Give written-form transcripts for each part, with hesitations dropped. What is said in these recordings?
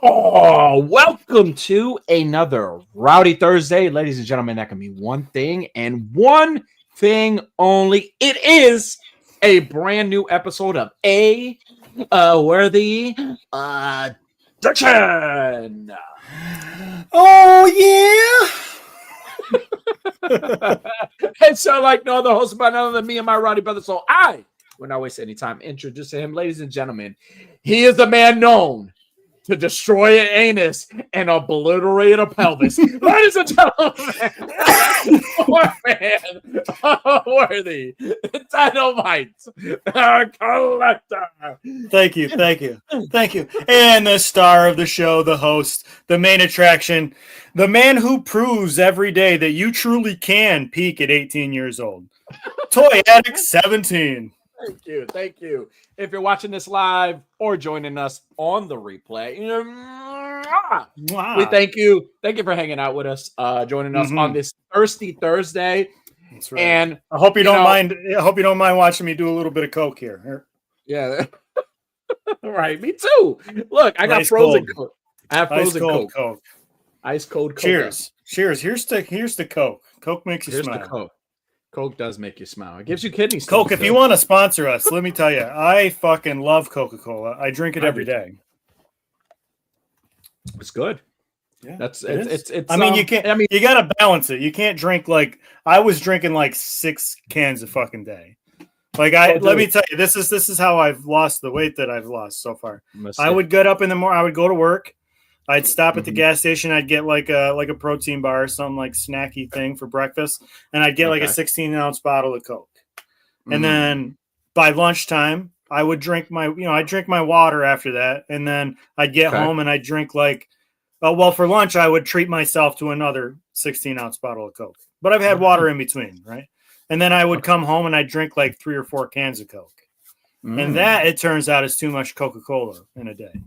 Oh, welcome to another Rowdy Thursday. Ladies and gentlemen, that can be one thing and one thing only. It is a brand new episode of A Worthy Addiction. Oh, yeah. And so, like no other host by none other than me and my Rowdy brother. So I will not waste any time introducing him. Ladies and gentlemen, he is the man known to destroy an anus and obliterate a pelvis. Ladies and gentlemen, man, worthy dynamite collector. Thank you. And the star of the show, the host, the main attraction, the man who proves every day that you truly can peak at 18 years old. Toy Addict 17. Thank you. If you're watching this live or joining us on the replay, we thank you. Thank you for hanging out with us, joining us on this Thirsty Thursday. That's right. And I hope you don't mind. I hope you don't mind watching me do a little bit of coke here. Yeah, right. Me too. Look, I got Ice frozen cold. coke. I have frozen coke. Ice cold coke. Cheers. Here's the coke. Coke makes you smile. The coke. Coke does make you smile. It gives you kidney stones. Coke, if you want to sponsor us, let me tell you, I fucking love Coca-Cola. I drink it every day. It's good. Yeah, it's. I mean, you can't. I mean, you gotta balance it. You can't drink like I was drinking like 6 cans a fucking day. Like let me tell you, this is how I've lost the weight that I've lost so far. I would get up in the morning. I would go to work. I'd stop at the gas station. I'd get like a protein bar or some like snacky thing for breakfast, and I'd get like a 16-ounce bottle of Coke. And then by lunchtime, I would drink I'd drink my water after that, and then I'd get home and I'd drink for lunch I would treat myself to another 16-ounce bottle of Coke. But I've had water in between, right? And then I would come home and I'd drink like 3 or 4 cans of Coke, and that it turns out is too much Coca-Cola in a day.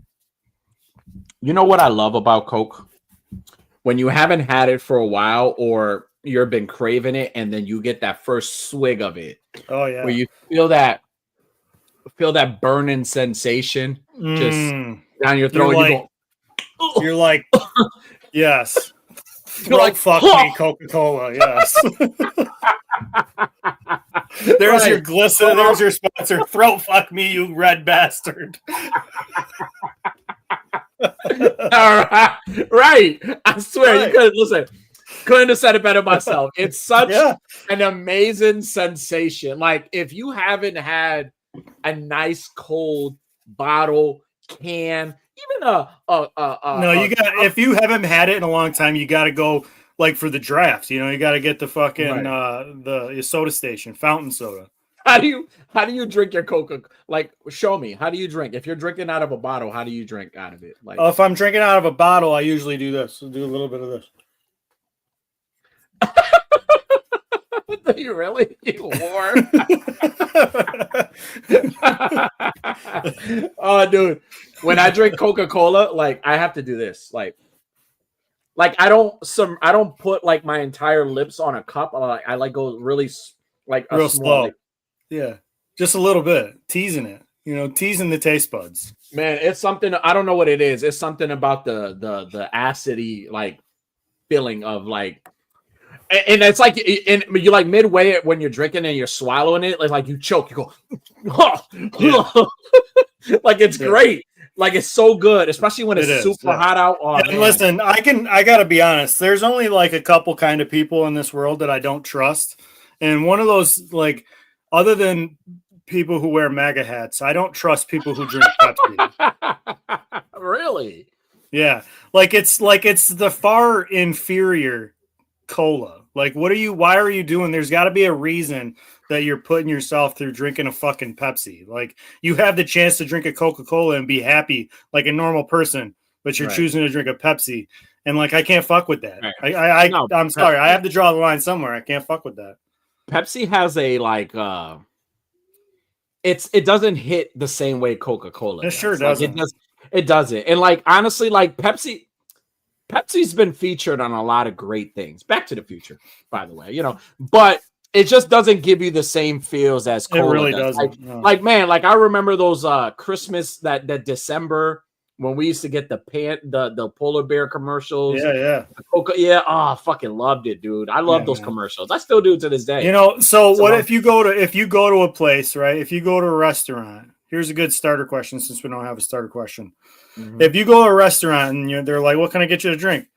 You know what I love about Coke? When you haven't had it for a while or you've been craving it and then you get that first swig of it. Oh, yeah. Where you feel that burning sensation just down your throat. You're like, yes. Throat fuck me, Coca-Cola, yes. There's your glisten. There's your sponsor. Throat fuck me, you red bastard. All right. I swear you couldn't have said it better myself. It's such an amazing sensation. Like if you haven't had a nice cold bottle, can, even if you haven't had it in a long time, you got to go like for the draft. You got to get the fucking the soda station, fountain soda. How do you drink your Coca? Like, show me. How do you drink? If you're drinking out of a bottle, how do you drink out of it? Like, if I'm drinking out of a bottle, I usually do this. I'll do a little bit of Do this. you really? You whore. Oh, dude. When I drink Coca-Cola, like I have to do this. Like I don't put like my entire lips on a cup. I like go really real slow. Like, yeah, just a little bit, teasing it. Teasing the taste buds. Man, it's something. I don't know what it is. It's something about the acidy like feeling of like, and it's like, and you like midway when you're drinking and you're swallowing it, like you choke. You go, like it's great. Like it's so good, especially when it's super hot out. Oh, and listen, I gotta be honest. There's only like a couple kind of people in this world that I don't trust. And one of those, like, other than people who wear MAGA hats, I don't trust people who drink Pepsi. Really? Yeah. Like it's the far inferior cola. Like, why are you doing? There's got to be a reason that you're putting yourself through drinking a fucking Pepsi. Like, you have the chance to drink a Coca-Cola and be happy like a normal person, but you're choosing to drink a Pepsi. And, like, I can't fuck with that. Right. I'm sorry. I have to draw the line somewhere. I can't fuck with that. Pepsi has a like it doesn't hit the same way Coca-Cola does. It sure doesn't. Like, it doesn't. And like honestly, like Pepsi's been featured on a lot of great things. Back to the Future, by the way, but it just doesn't give you the same feels as Cola. It really doesn't. Like man, like I remember those Christmas that December when we used to get the polar bear commercials. Yeah. The Coca, yeah. Oh, I fucking loved it, dude. I love those commercials. I still do to this day. You know, so what if you go to a place, right? If you go to a restaurant, here's a good starter question since we don't have a starter question. Mm-hmm. If you go to a restaurant and they're like, "What can I get you to drink?"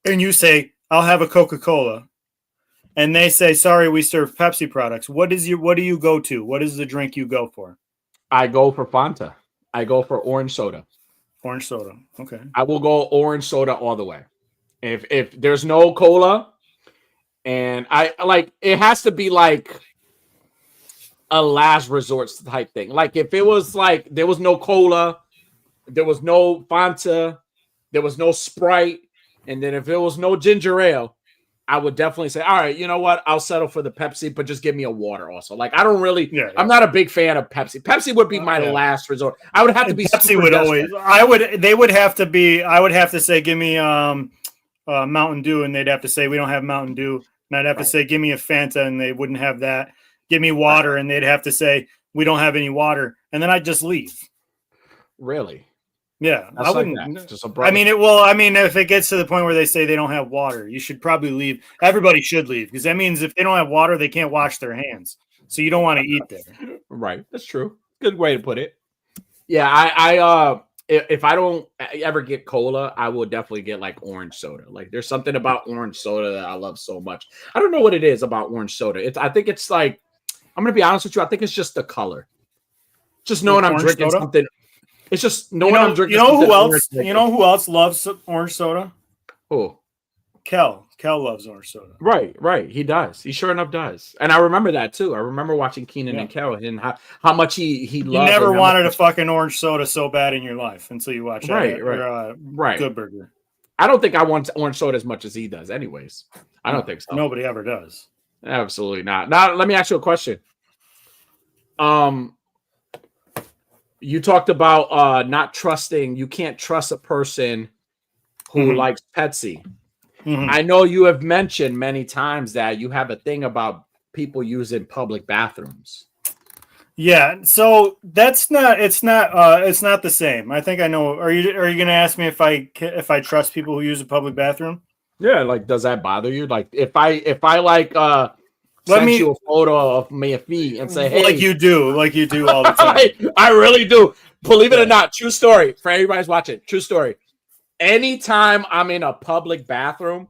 and you say, "I'll have a Coca-Cola," and they say, "Sorry, we serve Pepsi products." What do you go to? What is the drink you go for? I go for Fanta. I go for orange soda. Orange soda. Okay. I will go orange soda all the way. If there's no cola, and I like, it has to be like a last resort type thing. Like if it was like there was no cola, there was no Fanta, there was no Sprite, and then if it was no ginger ale, I would definitely say, all right, you know what? I'll settle for the Pepsi, but just give me a water also. Like I don't really, I'm not a big fan of Pepsi. Pepsi would be my last resort. I would have to be Pepsi would desperate. They would have to be, I would have to say, give me Mountain Dew, and they'd have to say, we don't have Mountain Dew. And I'd have to say, give me a Fanta, and they wouldn't have that. Give me water, and they'd have to say, we don't have any water. And then I'd just leave. Really? Yeah, that's I wouldn't. Like if it gets to the point where they say they don't have water, you should probably leave. Everybody should leave because that means if they don't have water, they can't wash their hands. So you don't want to eat there. Right. That's true. Good way to put it. Yeah, if I don't ever get cola, I will definitely get like orange soda. Like there's something about orange soda that I love so much. I don't know what it is about orange soda. I think it's like, I'm gonna be honest with you. I think it's just the color. Just knowing I'm drinking something. It's just I'm drinking. You know who else? You know who else loves orange soda? Who? Kel. Kel loves orange soda. Right. He does. He sure enough does. And I remember that too. I remember watching Keenan and Kel and how much he loved. You never wanted a fucking orange soda so bad in your life until you watch right. Good Burger. I don't think I want orange soda as much as he does. Anyways, I don't think so. Nobody ever does. Absolutely not. Now let me ask you a question. You talked about not trusting. You can't trust a person who likes Pepsi. Mm-hmm. I know you have mentioned many times that you have a thing about people using public bathrooms. Yeah, so it's not the same. I think I know. Are you going to ask me if I trust people who use a public bathroom? Yeah, like does that bother you? Like if I like send you a photo of my feet and say, hey, like you do all the time. I really do. Believe it or not, true story. For everybody's watching, true story. Anytime I'm in a public bathroom,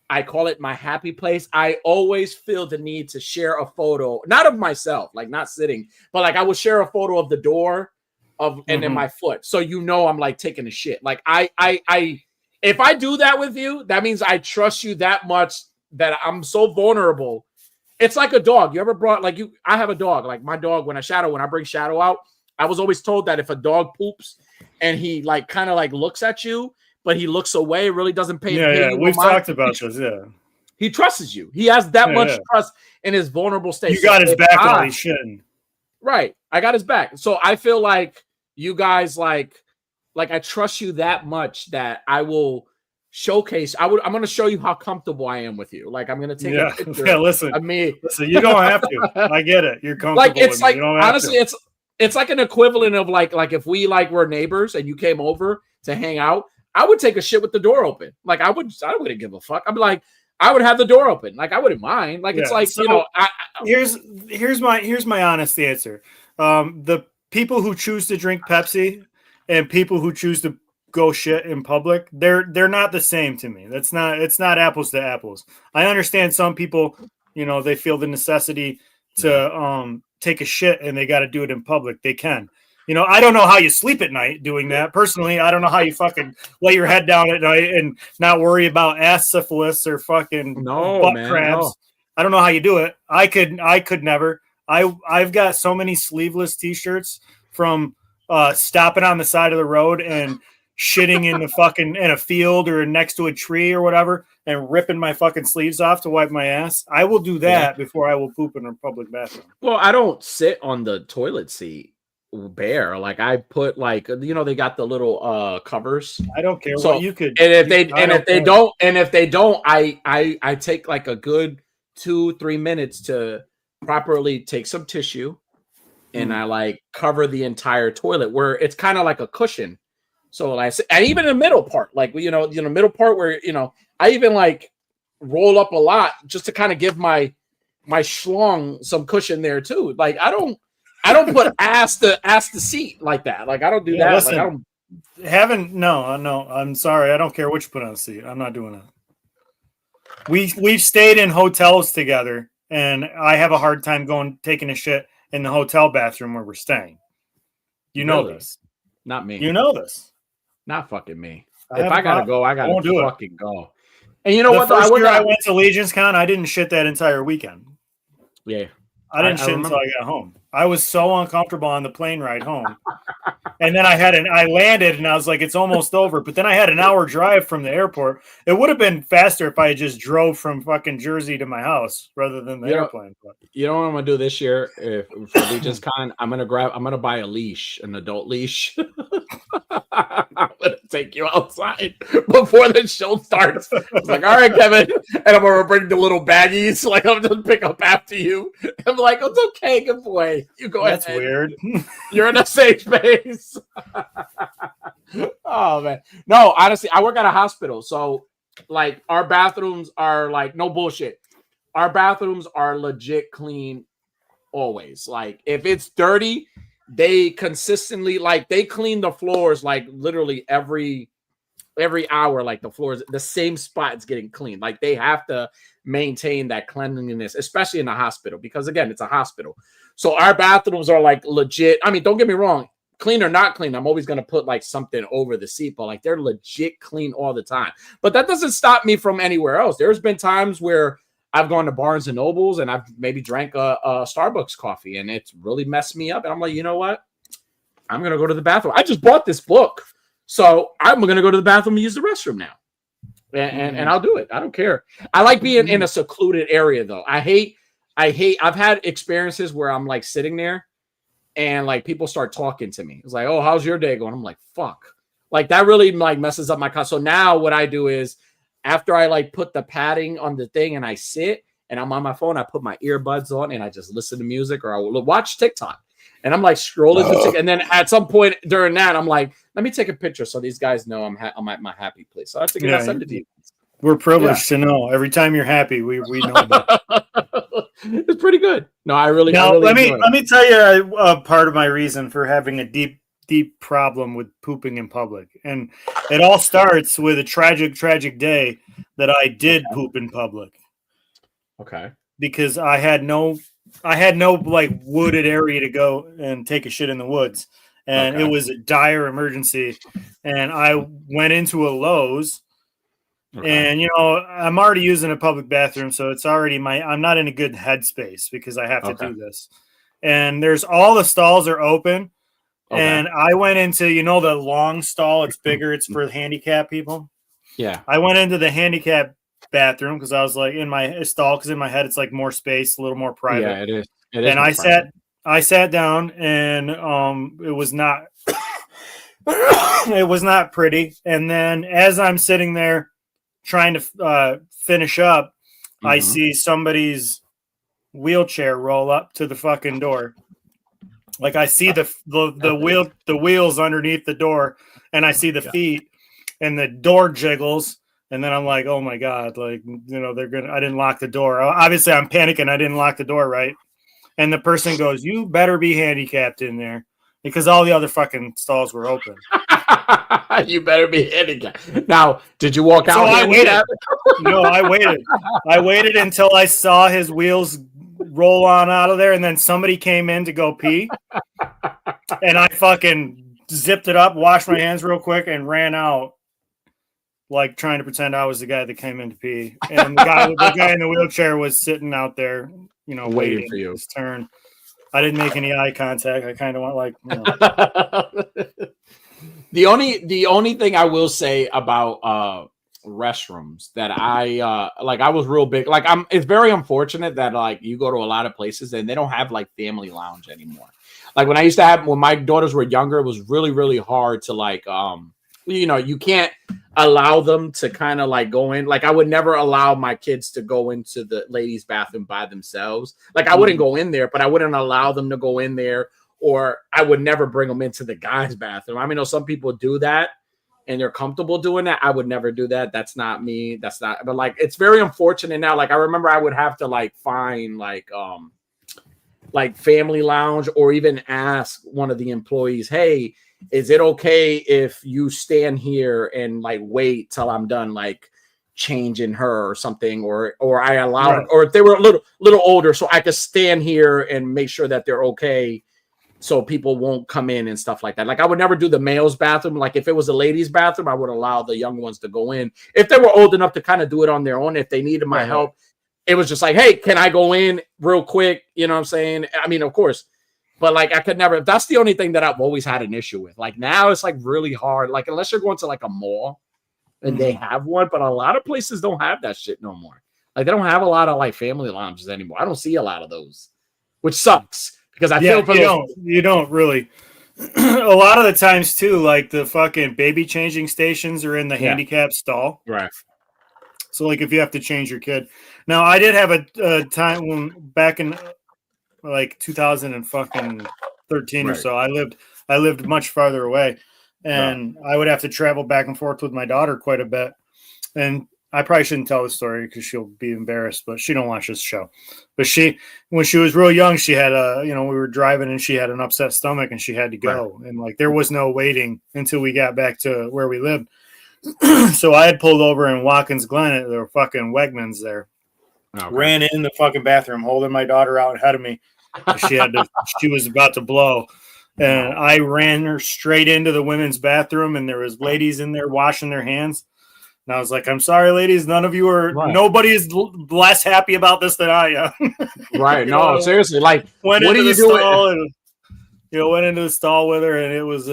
I call it my happy place. I always feel the need to share a photo, not of myself, like not sitting, but like I will share a photo of the door and then my foot. So I'm like taking a shit. Like I if I do that with you, that means I trust you that much that I'm so vulnerable. It's like a dog. You ever brought I have a dog. Like my dog, when I bring Shadow out, I was always told that if a dog poops and he like kind of like looks at you, but he looks away, really doesn't pay. Yeah, we've talked about this. Yeah, he trusts you. He has that much trust in his vulnerable state. You got his back while he shouldn't. Right, I got his back. So I feel like you guys like I trust you that much that I will showcase. I'm going to show you how comfortable I am with you. Like I'm going to take a picture. Yeah, listen. Listen, you don't have to. I get it. You're comfortable. Like it's like honestly, it's like an equivalent of like if we were neighbors and you came over to hang out, I would take a shit with the door open. Like I wouldn't give a fuck. I'd be like, I would have the door open. Like I wouldn't mind. Like it's like, so, here's my honest answer. The people who choose to drink Pepsi and people who choose to go shit in public, they're not the same to me. It's not apples to apples. I understand some people, they feel the necessity to take a shit and they got to do it in public. They can. I don't know how you sleep at night doing that. Personally, I don't know how you fucking lay your head down at night and not worry about ass syphilis or fucking butt crabs. No. I don't know how you do it. I could never. I've got so many sleeveless t-shirts from stopping on the side of the road and shitting in a field or next to a tree or whatever and ripping my fucking sleeves off to wipe my ass. I will do that before I will poop in a public bathroom. Well, I don't sit on the toilet seat bare. Like I put they got the little covers. I don't care what you could. And if they don't, I take like a good 2-3 minutes to properly take some tissue and I like cover the entire toilet where it's kind of like a cushion. So like, and even in the middle part, like middle part where I even like roll up a lot just to kind of give my schlong some cushion there too. Like I don't put ass to seat like that. Like I don't do that. Listen, like I don't. No. I'm sorry. I don't care what you put on the seat. I'm not doing that. We've stayed in hotels together, and I have a hard time taking a shit in the hotel bathroom where we're staying. You know this. Not me. You know this. Not fucking me. If I gotta go, I gotta fucking go. And you know what? First year I went to Legion's Con, I didn't shit that entire weekend. Yeah. I didn't shit until I got home. I was so uncomfortable on the plane ride home. And then I landed and I was like, it's almost over. But then I had an hour drive from the airport. It would have been faster if I just drove from fucking Jersey to my house rather than the airplane. You know what I'm gonna do this year for Legion's Con? I'm gonna buy a leash, an adult leash. I'm gonna take you outside before the show starts. It's like, all right, Kevin, and I'm gonna bring the little baggies. Like I'm just pick up after you. I'm like, it's okay, good boy. You go ahead. That's weird. You're in a safe space. Oh man, no. Honestly, I work at a hospital, so like our bathrooms are like no bullshit. Our bathrooms are legit clean always. Like if it's dirty, they consistently they clean the floors like literally every hour. Like the floors, the same spot is getting cleaned. Like they have to maintain that cleanliness, especially in the hospital, because again, it's a hospital. So our bathrooms are like legit. I mean, don't get me wrong, clean or not clean, I'm always gonna put like something over the seat, but like they're legit clean all the time. But that doesn't stop me from anywhere else. There's been times where I've gone to Barnes and Nobles and I've maybe drank a Starbucks coffee and it's really messed me up. And I'm like, you know what? I'm going to go to the bathroom. I just bought this book. So I'm going to go to the bathroom and use the restroom now. And I'll do it. I don't care. I like being in a secluded area though. I've had experiences where I'm like sitting there and like people start talking to me. It's like, oh, how's your day going? I'm like, fuck. Like that really like messes up my So now what I do is, after I like put the padding on the thing and I sit and I'm on my phone, I put my earbuds on and I just listen to music or I will watch TikTok. And I'm like scrolling through TikTok. And then at some point during that, I'm like, let me take a picture so these guys know I'm at my happy place. So I think I'll send it to you. We're privileged to know. Every time you're happy, we know about it. It's pretty good. No, I really let me tell you a part of my reason for having a deep problem with pooping in public. And it all starts with a tragic day that I did poop in public. Okay. Because I had no like wooded area to go and take a shit in the woods. And it was a dire emergency. And I went into a Lowe's. And I'm already using a public bathroom, so it's already I'm not in a good headspace because I have to do this. And there's all the stalls are open. And I went into, the long stall. It's bigger. It's for handicapped people. Yeah. I went into the handicapped bathroom because I was like in my stall because in my head it's like more space, a little more private. Yeah, it is. And I sat down and it was not it was not pretty. And then as I'm sitting there trying to finish up, I see somebody's wheelchair roll up to the fucking door. Like I see the wheels underneath the door, and I see the feet, and the door jiggles, and then I'm like, oh my god, like I didn't lock the door. Obviously, I'm panicking. I didn't lock the door right, and the person goes, "You better be handicapped in there," because all the other fucking stalls were open. You better be handicapped. Now, did you walk out? So I waited. No, I waited. I waited until I saw his wheels roll on out of there, and then somebody came in to go pee, and I fucking zipped it up, washed my hands real quick, and ran out, like trying to pretend I was the guy that came in to pee. And the guy in the wheelchair was sitting out there, waiting for his turn. I didn't make any eye contact. I kind of went like, The only thing I will say about restrooms that I was real big. Like it's very unfortunate that like you go to a lot of places and they don't have like family lounge anymore. Like when my daughters were younger, it was really, really hard to like you can't allow them to kind of like go in. Like I would never allow my kids to go into the ladies' bathroom by themselves. Like I wouldn't go in there, but I wouldn't allow them to go in there, or I would never bring them into the guys' bathroom. I mean, some people do that. and they're comfortable doing that, I would never do that. That's not me. That's not. But like, it's very unfortunate now. Like, I remember I would have to like find like Family Lounge, or even ask one of the employees, hey, is it okay if you stand here and like wait till I'm done like changing her or something, or I allow it, or if they were a little older, so I could stand here and make sure that they're okay, so people won't come in and stuff like that. Like, I would never do the male's bathroom. Like, if it was a ladies' bathroom, I would allow the young ones to go in if they were old enough to kind of do it on their own. If they needed my help, it was just like, hey, can I go in real quick? You know what I'm saying? I mean, of course, but like, I could never. That's the only thing that I've always had an issue with. Like, now it's like really hard. Like, unless you're going to like a mall and they have one, but a lot of places don't have that shit no more. Like, they don't have a lot of like family lounges anymore. I don't see a lot of those, which sucks. Because I feel for you don't really. A lot of the times too, like the fucking baby changing stations are in the handicap stall. Right. So like if you have to change your kid. Now I did have a time when back in like 2013 or so, I lived much farther away, and I would have to travel back and forth with my daughter quite a bit. And I probably shouldn't tell the story because she'll be embarrassed, but she don't watch this show. But when she was real young, she had we were driving and she had an upset stomach and she had to go. Right. And like, there was no waiting until we got back to where we lived. So I had pulled over in Watkins Glen. There were fucking Wegmans there. Okay. Ran in the fucking bathroom, holding my daughter out ahead of me. She was about to blow. And I ran her straight into the women's bathroom, and there was ladies in there washing their hands. And I was like, I'm sorry, ladies. None of you nobody is less happy about this than I am. Right. No, seriously. Like, what are you doing? Went into the stall with her, and it was,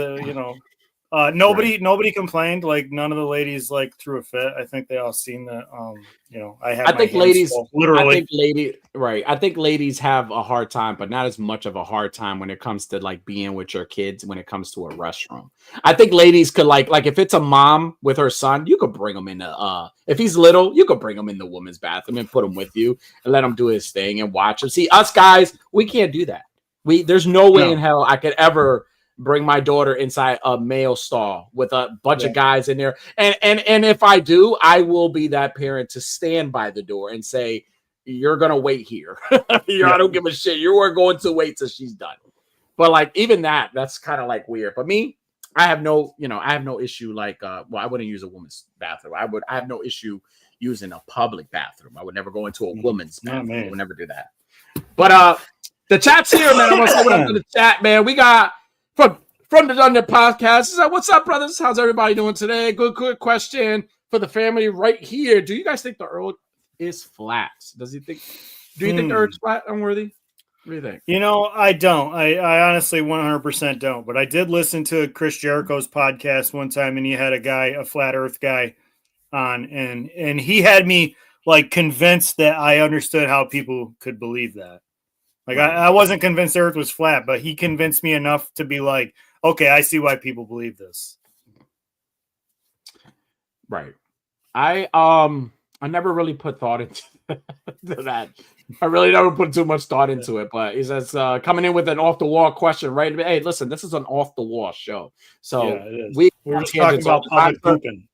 nobody complained. Like, none of the ladies like threw a fit. I think they all seen that. I think ladies have a hard time, but not as much of a hard time when it comes to like being with your kids. When it comes to a restroom, I think ladies could like if it's a mom with her son, you could bring him in if he's little, you could bring him in the woman's bathroom and put him with you and let him do his thing and watch him. See, us guys, we can't do that. There's no way in hell I could ever bring my daughter inside a male stall with a bunch of guys in there. And if I do, I will be that parent to stand by the door and say, you're going to wait here. I don't give a shit. You are going to wait till she's done. But like, even that's kind of like weird. But me, I have no issue. Like, I wouldn't use a woman's bathroom. I have no issue using a public bathroom. I would never go into a woman's bathroom. I would never do that. But the chat's here, man. I'm going to open up to the chat, man. We got from the Dungeon Podcast. What's up, brothers? How's everybody doing today? Good question for the family right here. Do you guys think the Earth is flat? Do you think the Earth's flat, Unworthy? What do you think? I don't. I honestly 100% don't. But I did listen to Chris Jericho's podcast one time, and he had a flat Earth guy on, and he had me like convinced that I understood how people could believe that. Like, I wasn't convinced the Earth was flat, but he convinced me enough to be like, okay, I see why people believe this. Right. I never really put thought into that. I really never put too much thought into it. But he says, coming in with an off the wall question, right? Hey, listen, this is an off the wall show. So we're just talking about public pooping.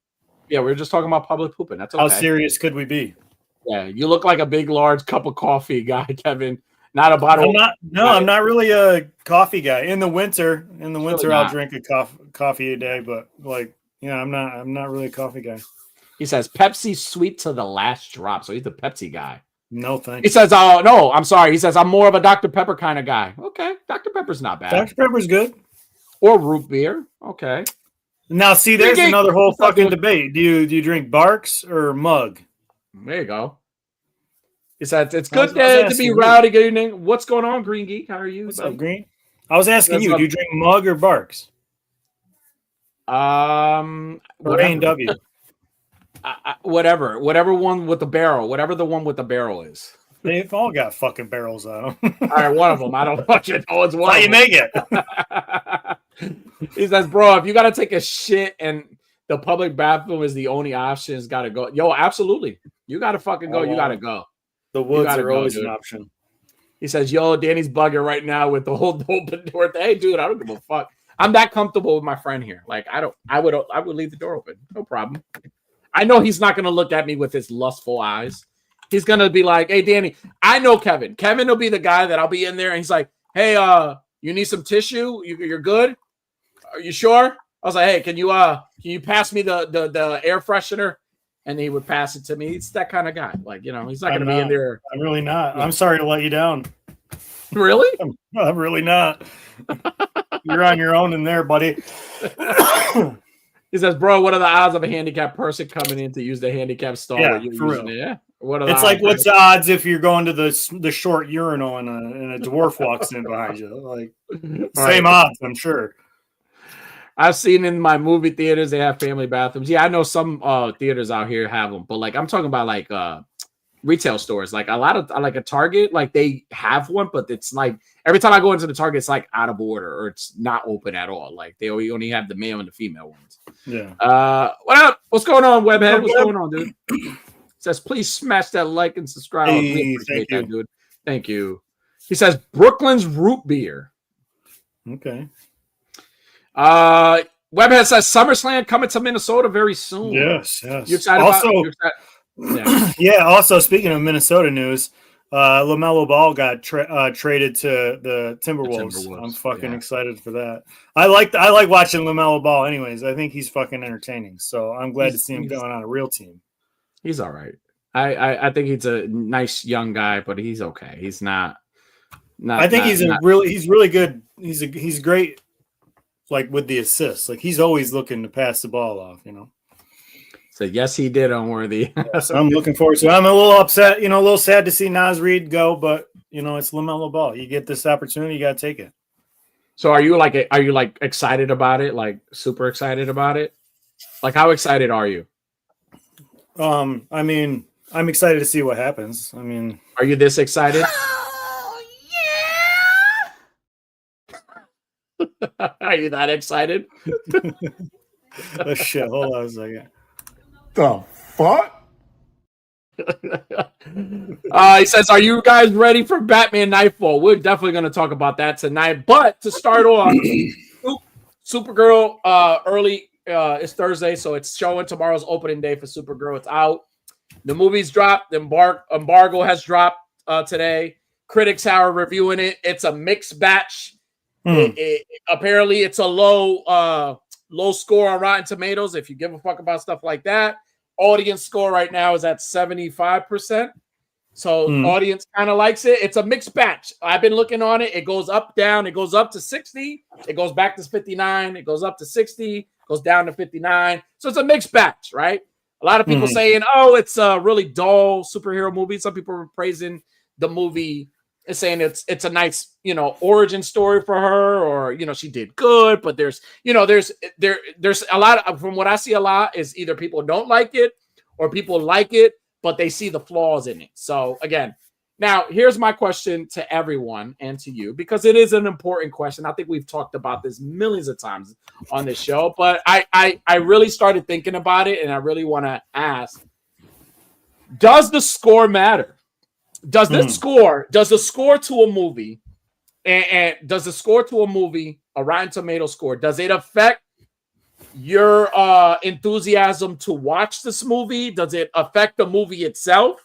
Yeah, we were just talking about public pooping. That's okay. How serious could we be? Yeah, you look like a big, large cup of coffee guy, Kevin. Not a bottle. I'm not really a coffee guy. In the winter, I'll drink a coffee a day. But like, I'm not really a coffee guy. He says Pepsi sweet to the last drop. So he's the Pepsi guy. No thanks. He says, "Oh no, I'm sorry." He says, "I'm more of a Dr. Pepper kind of guy." Okay, Dr. Pepper's not bad. Dr. Pepper's good. Or root beer. Okay. Now, see, there's another whole fucking debate. Do you drink Barks or Mug? There you go. He said, it's good to be rowdy. Good evening. What's going on, Green Geek? How are you? What's up, Green? I was asking you, do you drink Mug or Barks? Or A&W. Whatever one with the barrel. Whatever the one with the barrel is. They've all got fucking barrels on them. All right, one of them. I don't fucking know. It's one. How you make it? He says, bro, if you got to take a shit and the public bathroom is the only option, it's got to go. Yo, absolutely. You got to fucking go. You got to go. The woods are always an option. He says, yo, Danny's bugging right now with the whole open door. Hey, dude, I don't give a fuck. I'm that comfortable with my friend here. Like I would leave the door open. No problem. I know he's not gonna look at me with his lustful eyes. He's gonna be like, hey Danny, I know Kevin. Kevin will be the guy that I'll be in there and he's like, hey, you need some tissue? You're good? Are you sure? I was like, hey, can you pass me the air freshener? And he would pass it to me. He's that kind of guy. Like, you know, he's not going to be in there. I'm really not. Yeah. I'm sorry to let you down. Really? I'm really not. You're on your own in there, buddy. He says, bro, what are the odds of a handicapped person coming in to use the handicap stall? Yeah, for real. Yeah. What are the odds, like, what's the odds if you're going to the short urinal and a dwarf walks in behind you? Like, same odds, I'm sure. I've seen in my movie theaters, they have family bathrooms. Yeah, I know some theaters out here have them, but like I'm talking about like retail stores, like a lot of like a Target, like they have one, but it's like every time I go into the Target, it's like out of order or it's not open at all. Like they only have the male and the female ones. Yeah. What up? What's going on, Webhead? What's going on, dude? Says please smash that like and subscribe. Hey, we appreciate that, dude. Thank you. He says Brooklyn's root beer. Okay. Webhead says SummerSlam coming to Minnesota very soon. Yes. You excited also, Yeah. Yeah. Also, speaking of Minnesota news, LaMelo Ball got traded to the Timberwolves. I'm fucking excited for that. I like watching LaMelo Ball. Anyways, I think he's fucking entertaining. So I'm glad to see him going on a real team. He's all right. I think he's a nice young guy, but he's okay. He's not. I think he's really good. He's great. Like with the assists, like he's always looking to pass the ball off, you know. So yes, he did, Unworthy. Yes, I'm looking forward to it. I'm a little upset, you know, a little sad to see Naz Reid go, but you know, it's LaMelo Ball. You get this opportunity, you gotta take it. So are you like excited about it? Like super excited about it? Like how excited are you? I mean, I'm excited to see what happens. I mean, are you this excited? Are you that excited? Oh shit! Hold on a second. The fuck? He says, "Are you guys ready for Batman Nightfall?" We're definitely going to talk about that tonight. But to start off, Supergirl early is Thursday, so it's showing. Tomorrow's opening day for Supergirl. It's out. The movie's dropped. The embargo has dropped today. Critics are reviewing it. It's a mixed batch. Apparently, it's a low score on Rotten Tomatoes. If you give a fuck about stuff like that, audience score right now is at 75%. So audience kind of likes it. It's a mixed batch. I've been looking on it. It goes up, down. It goes up to 60. It goes back to 59. It goes up to 60. Goes down to 59. So it's a mixed batch, right? A lot of people saying, "Oh, it's a really dull superhero movie." Some people were praising the movie. Is saying it's a nice, you know, origin story for her, or you know, she did good, but there's a lot of, from what I see, a lot is either people don't like it or people like it, but they see the flaws in it. So again, now here's my question to everyone and to you, because it is an important question. I think we've talked about this millions of times on this show, but I really started thinking about it, and I really want to ask: does the score matter? Does the score to a movie, and does the score to a movie, a Rotten Tomato score, does it affect your enthusiasm to watch this movie? Does it affect the movie itself?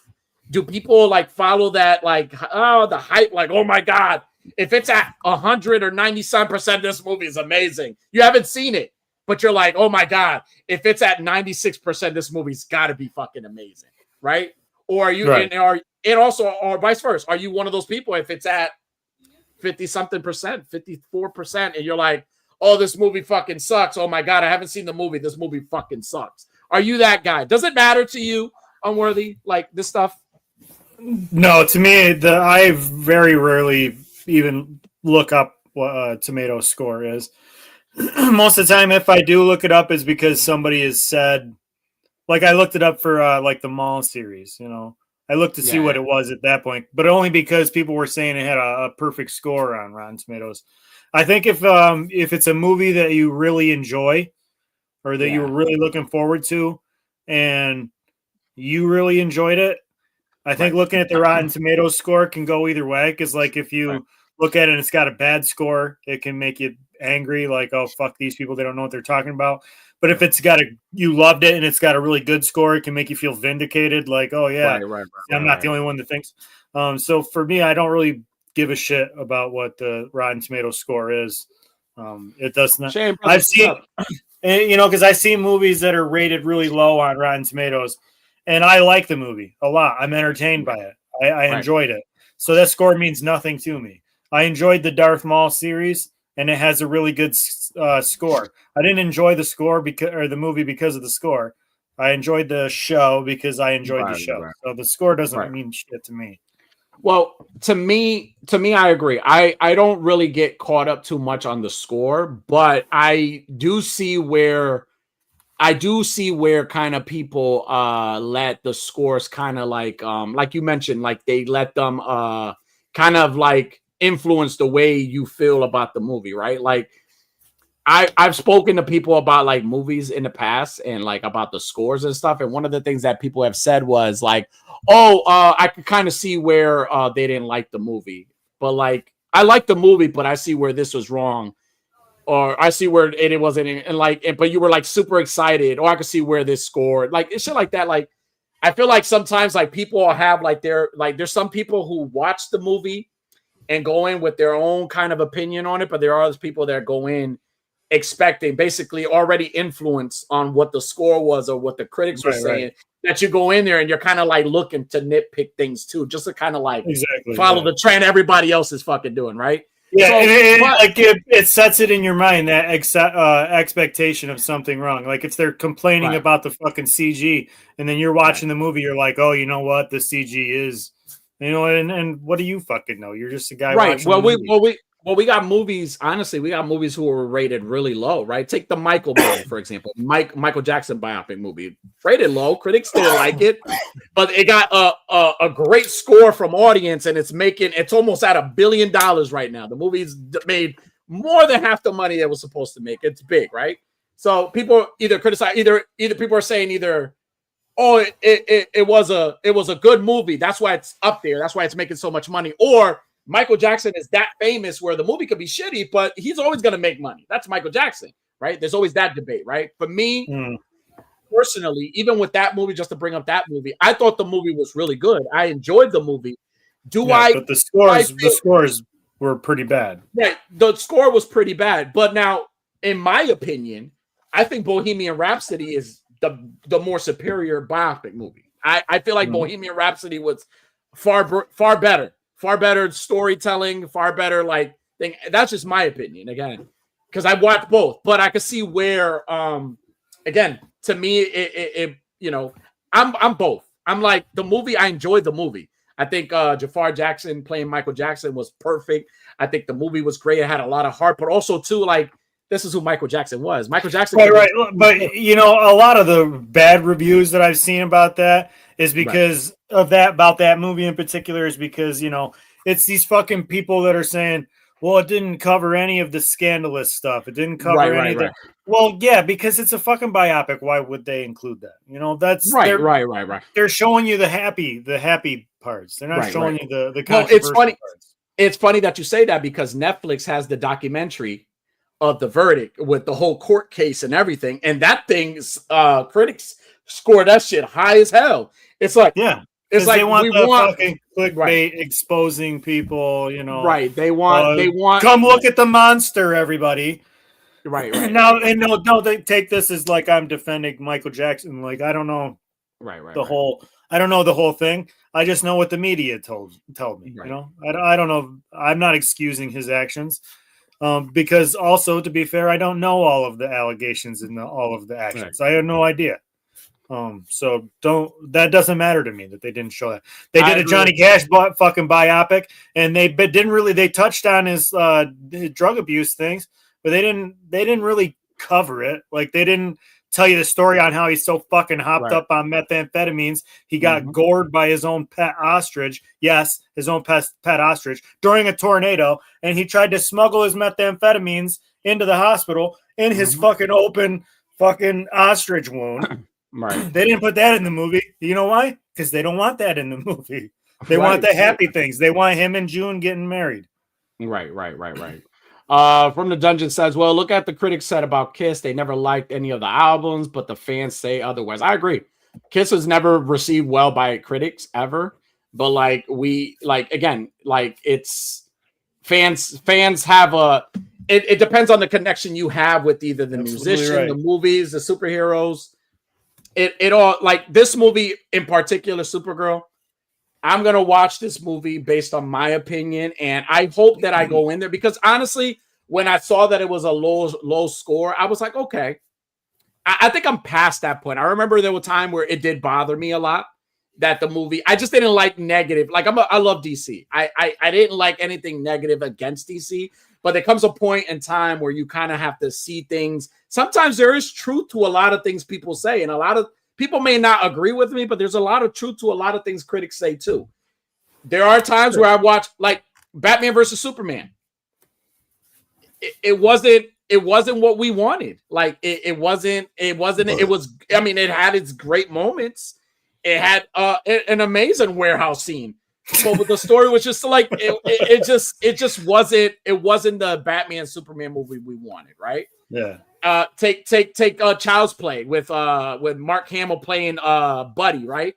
Do people like follow that, like, oh, the hype, like, oh my God, if it's at 100 or 97%, this movie is amazing. You haven't seen it, but you're like, oh my God, if it's at 96%, this movie's got to be fucking amazing, right? Or are you, and also, or vice versa, are you one of those people, if it's at 50-something percent, 54%, and you're like, oh, this movie fucking sucks. Oh my God, I haven't seen the movie. This movie fucking sucks. Are you that guy? Does it matter to you, Unworthy, like this stuff? No, to me, I very rarely even look up what a tomato score is. Most of the time, if I do look it up, it's because somebody has said, like I looked it up for like the Mall series, you know. I looked to see what it was at that point, but only because people were saying it had a perfect score on Rotten Tomatoes. I think if it's a movie that you really enjoy or that you were really looking forward to and you really enjoyed it, I think looking at the Rotten Tomatoes score can go either way, because like if you look at it and it's got a bad score, it can make you angry, like, oh, fuck these people, they don't know what they're talking about. But if you loved it and it's got a really good score, it can make you feel vindicated, like, oh yeah, I'm not the only one that thinks. So for me, I don't really give a shit about what the Rotten Tomatoes score is. It does not. Shane, I've seen, because I see movies that are rated really low on Rotten Tomatoes, and I like the movie a lot. I'm entertained by it. I enjoyed it. So that score means nothing to me. I enjoyed the Darth Maul series, and it has a really good score. I didn't enjoy the score the movie because of the score. I enjoyed the show because I enjoyed the show. So the score doesn't mean shit to me. Well, to me, I agree. I don't really get caught up too much on the score, but I do see where kind of people let the scores kind of like you mentioned, like they let them kind of like influence the way you feel about the movie, right? Like I've spoken to people about like movies in the past and like about the scores and stuff. And one of the things that people have said was like, I could kind of see where they didn't like the movie, but like I like the movie, but I see where this was wrong, or I see where it wasn't, and like, but you were like super excited, or I could see where this scored, like it's shit like that. Like I feel like sometimes like people have like there's some people who watch the movie and go in with their own kind of opinion on it, but there are other people that go in expecting basically already influence on what the score was or what the critics were saying, that you go in there and you're kind of like looking to nitpick things too, just to kind of like follow the trend everybody else is fucking doing, right? Yeah, so, it sets it in your mind, that expectation of something wrong. Like if they're complaining about the fucking CG, and then you're watching the movie, you're like, oh, you know what, the CG is, and what do you fucking know? You're just a guy watching. Well, we got movies. Honestly, we got movies who were rated really low, right? Take the Michael movie, for example. Michael Jackson biopic movie, rated low. Critics didn't like it, but it got a great score from audience, and it's almost at $1 billion right now. The movie's made more than half the money it was supposed to make. It's big, right? So people either criticize, either people are saying oh, it was a good movie, that's why it's up there, that's why it's making so much money, or Michael Jackson is that famous where the movie could be shitty, but he's always going to make money. That's Michael Jackson, right? There's always that debate, right? For me, personally, even with that movie, just to bring up that movie, I thought the movie was really good. I enjoyed the movie. But the scores were pretty bad. Right. The score was pretty bad. But now, in my opinion, I think Bohemian Rhapsody is the more superior biopic movie. I feel like Bohemian Rhapsody was far better. Far better storytelling, far better like thing. That's just my opinion, again, because I watched both. But I could see where, again, to me, I'm both. I'm like the movie. I enjoyed the movie. I think Jafar Jackson playing Michael Jackson was perfect. I think the movie was great. It had a lot of heart, but also too like this is who Michael Jackson was. Michael Jackson, right. But a lot of the bad reviews that I've seen about that is because of that, about that movie in particular, is because, it's these fucking people that are saying, well, it didn't cover any of the scandalous stuff. It didn't cover any of that. Well, yeah, because it's a fucking biopic. Why would they include that? That's right. They're showing you the happy parts. They're not showing you the controversial it's funny. parts. It's funny that you say that because Netflix has the documentary of the verdict with the whole court case and everything. And that thing's critics score that shit high as hell. It's like, it's like they want fucking clickbait exposing people, Right. They want come look at the monster, everybody. Right. Now, and don't take this as like I'm defending Michael Jackson. Like I don't know I don't know the whole thing. I just know what the media told me. I don't know. I'm not excusing his actions. Because also, to be fair, I don't know all of the allegations and all of the actions. I have no idea. So that doesn't matter to me that they didn't show that. They did a Johnny Cash fucking biopic, and they touched on his drug abuse things, but they didn't really cover it. Like they didn't tell you the story on how he's so fucking hopped up on methamphetamines. He got gored by his own pet ostrich. Yes, his own pet ostrich during a tornado, and he tried to smuggle his methamphetamines into the hospital in his fucking open fucking ostrich wound. Right. They didn't put that in the movie. You know why? Because they don't want that in the movie. They want the happy things. They want him and June getting married. Right. From the Dungeon says, well, look at the critics said about Kiss. They never liked any of the albums, but the fans say otherwise. I agree. Kiss was never received well by critics ever. But like again, like it's fans have it depends on the connection you have with either the musician, the movies, the superheroes. It all, like this movie in particular, Supergirl. I'm going to watch this movie based on my opinion, and I hope that I go in there because honestly, when I saw that it was a low score, I was like, okay. I think I'm past that point. I remember there was a time where it did bother me a lot that the movie, I just didn't like negative. Like I love DC. I didn't like anything negative against DC, but there comes a point in time where you kind of have to see things. Sometimes there is truth to a lot of things people say, and a lot of people may not agree with me, but there's a lot of truth to a lot of things critics say too. There are times where I watch like Batman versus Superman. It wasn't what we wanted. Like it wasn't. It was. I mean, it had its great moments. It had an amazing warehouse scene, but the story was just like it just wasn't. It wasn't the Batman Superman movie we wanted, right? Yeah. Take Child's Play with Mark Hamill playing Buddy, right?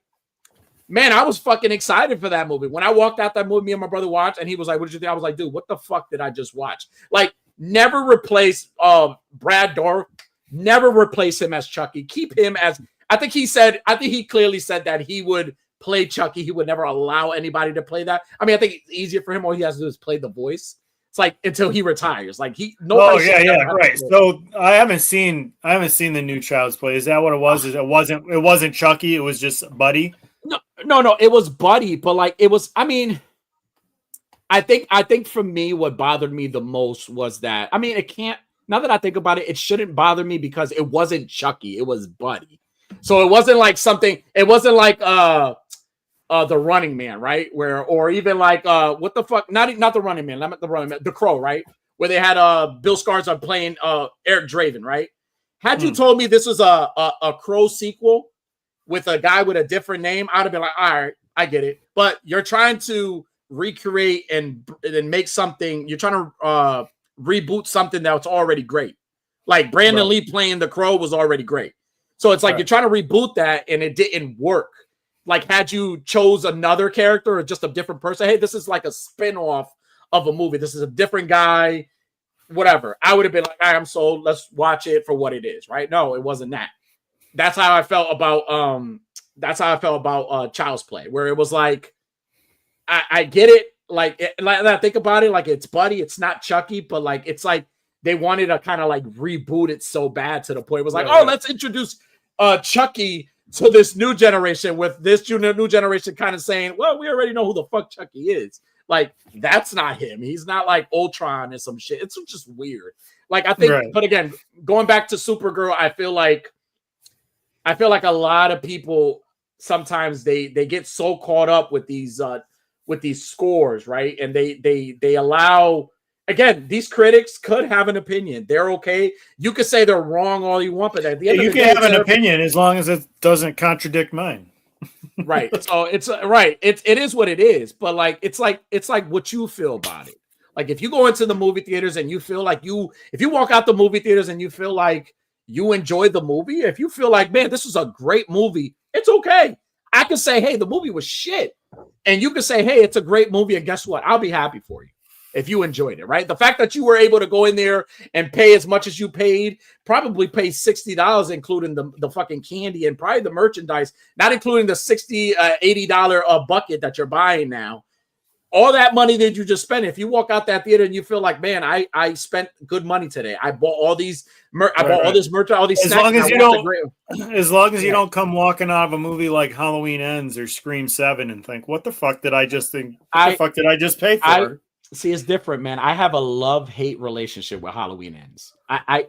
Man, I was fucking excited for that movie. When I walked out that movie, me and my brother watched, and he was like, "What did you think?" I was like, "Dude, what the fuck did I just watch?" Like, never replace Brad Dourif. Never replace him as Chucky. Keep him as I think he clearly said that he would play Chucky. He would never allow anybody to play that. I mean, I think it's easier for him. All he has to do is play the voice. It's like until he retires. Like right. So I haven't seen the new Child's Play. Is that what it was? It wasn't Chucky. It was just Buddy. No. It was Buddy, but like it was. I mean, I think for me, what bothered me the most was that. I mean, it can't. Now that I think about it, it shouldn't bother me because it wasn't Chucky. It was Buddy. So it wasn't like something. It wasn't like The Running Man, right? Or even like what the fuck? Not the Running Man. Not the Running Man. The Crow, right? Where they had Bill Skarsgård playing Eric Draven, right? Had you told me this was a Crow sequel with a guy with a different name, I'd have been like, all right, I get it. But you're trying to recreate and make something. You're trying to reboot something that's already great. Like Brandon Lee playing the Crow was already great. So it's like you're trying to reboot that and it didn't work. Like had you chose another character or just a different person, hey, this is like a spin-off of a movie. This is a different guy, whatever. I would have been like, all right, I'm sold. Let's watch it for what it is, right? No, it wasn't that. That's how I felt about Child's Play, where it was like, I get it. Like I think about it, like it's Buddy, it's not Chucky, but like it's like they wanted to kind of like reboot it so bad to the point it was like, let's introduce Chucky to this new generation with this new generation kind of saying, well, we already know who the fuck Chucky is. Like that's not him. He's not like Ultron and some shit. It's just weird. Like I think, but again, going back to Supergirl, I feel like a lot of people sometimes they get so caught up with these scores, right? And they allow, again, these critics could have an opinion. They're okay. You could say they're wrong all you want, but at the end of the day, you can have an opinion as long as it doesn't contradict mine. Right. So it's right. It is what it is. But like it's like what you feel about it. Like if you go into the movie theaters and you feel like if you walk out the movie theaters and you feel like you enjoyed the movie, if you feel like, man, this was a great movie, it's okay. I can say, hey, the movie was shit. And you can say, hey, it's a great movie. And guess what? I'll be happy for you if you enjoyed it, right? The fact that you were able to go in there and pay as much as you paid, probably pay $60, including the fucking candy and probably the merchandise, not including the $60, $80 bucket that you're buying now. All that money that you just spent, if you walk out that theater and you feel like, man, I spent good money today. I bought all these all this merch, all these snacks. As long as you don't come walking out of a movie like Halloween Ends or Scream 7 and think, what the fuck did I just think? What the fuck did I just pay for? See, it's different, man. I have a love-hate relationship with Halloween Ends. I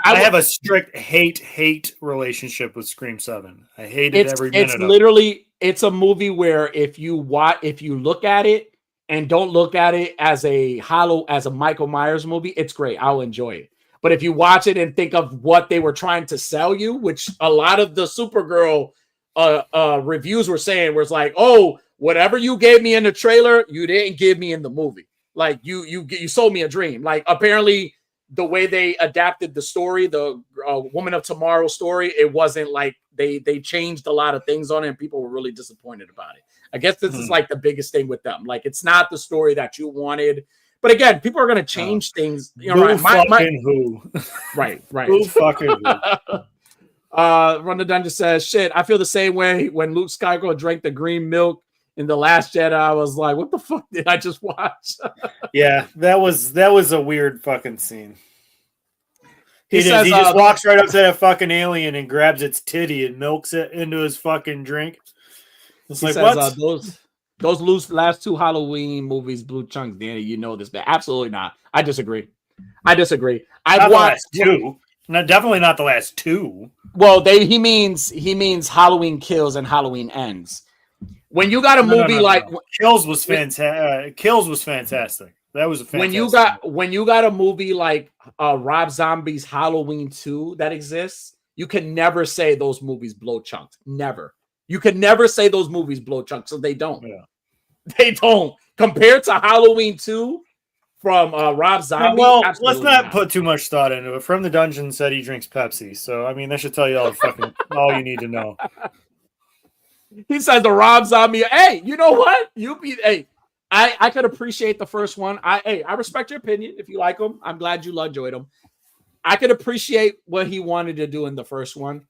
have a strict hate relationship with Scream 7. I hate it every minute. It's literally it's a movie where if you look at it and don't look at it as a Michael Myers movie, it's great. I'll enjoy it. But if you watch it and think of what they were trying to sell you, which a lot of the Supergirl reviews were saying, was like, oh, whatever you gave me in the trailer, you didn't give me in the movie. Like you sold me a dream. Like apparently the way they adapted the story, the Woman of Tomorrow story, it wasn't like they changed a lot of things on it, and people were really disappointed about it. I guess this is like the biggest thing with them. Like it's not the story that you wanted. But again, people are going to change things. You know, who? Right. Who fucking who? Run the Dungeon says, shit, I feel the same way when Luke Skywalker drank the green milk in The Last Jedi. I was like, what the fuck did I just watch? Yeah, that was a weird fucking scene. He just walks right up to that fucking alien and grabs its titty and milks it into his fucking drink. It's like, what? Those last two Halloween movies, Blue Chunks, Danny, you know this, but absolutely not. I disagree. I've watched two. Definitely not the last two. Well, he means Halloween Kills and Halloween Ends. When you got a movie like Kills was fantastic. Kills was fantastic. That was a fantastic. When you got a movie like Rob Zombie's Halloween 2 that exists, you can never say those movies blow chunks. Never. You can never say those movies blow chunks, so they don't. Yeah. They don't. Compared to Halloween 2 from Rob Zombie. Well, let's not put too much thought into it. From the Dungeon said he drinks Pepsi, so I mean that should tell you all you need to know. He says the Rob Zombie. Hey, you know what? I could appreciate the first one. I respect your opinion. If you like him, I'm glad you enjoyed him. I could appreciate what he wanted to do in the first one.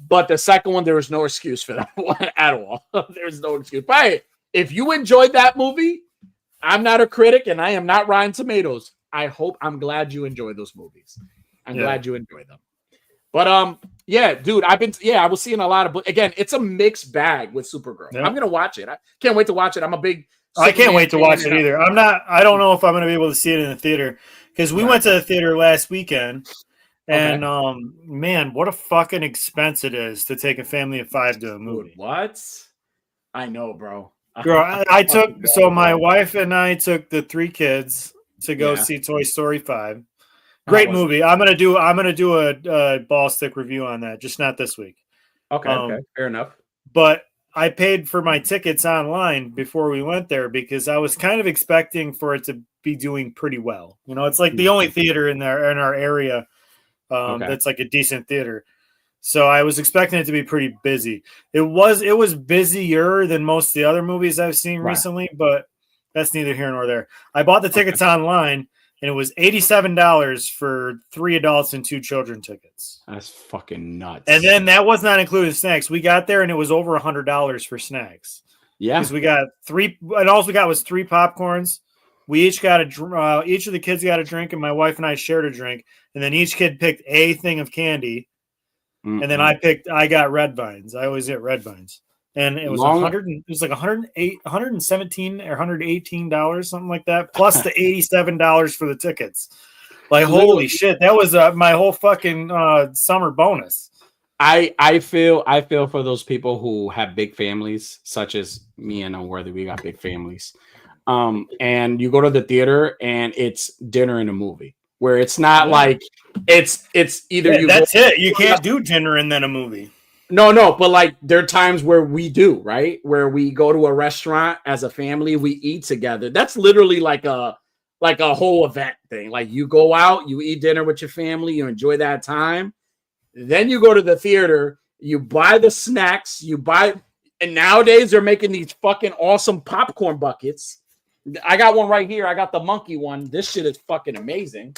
But the second one, there was no excuse for that one at all. There's no excuse. But hey, if you enjoyed that movie, I'm not a critic and I am not Rotten Tomatoes. I'm glad you enjoyed those movies. I'm glad you enjoyed them. But yeah, dude, I was seeing a lot of, again, it's a mixed bag with Supergirl. Yeah. I'm gonna watch it. I can't wait to watch it. I'm a big I can't wait to watch it either. I don't know if I'm gonna be able to see it in the theater because we went to the theater last weekend. And man, what a fucking expense it is to take a family of 5 to a movie. Dude, what? I know, bro. Girl, my wife and I took the 3 kids to go see Toy Story 5. Great movie. I'm gonna do a ball stick review on that, just not this week. Okay, fair enough. But I paid for my tickets online before we went there because I was kind of expecting for it to be doing pretty well. You know, it's like the only theater in our area. That's like a decent theater. So I was expecting it to be pretty busy. It was busier than most of the other movies I've seen recently, but that's neither here nor there. I bought the tickets online and it was $87 for 3 adults and 2 children tickets. That's fucking nuts. And then that was not including snacks. We got there and it was over $100 for snacks. Yeah. Because we got 3 and all we got was 3 popcorns. We each got each of the kids got a drink, and my wife and I shared a drink. And then each kid picked a thing of candy, and then I got Red Vines. I always get Red Vines, and it was $117 or $118, something like that, plus the $87 for the tickets. Like holy shit, that was my whole fucking summer bonus. I feel for those people who have big families, such as me and Unworthy. We got big families. And you go to the theater and it's dinner and a movie where it's not like it's either that's it. You can't do dinner and then a movie. No, but like there are times where we do, right? Where we go to a restaurant as a family, we eat together. That's literally like a whole event thing. Like you go out, you eat dinner with your family, you enjoy that time. Then you go to the theater, you buy the snacks, and nowadays they're making these fucking awesome popcorn buckets. I got one right here. I got the monkey one. This shit is fucking amazing.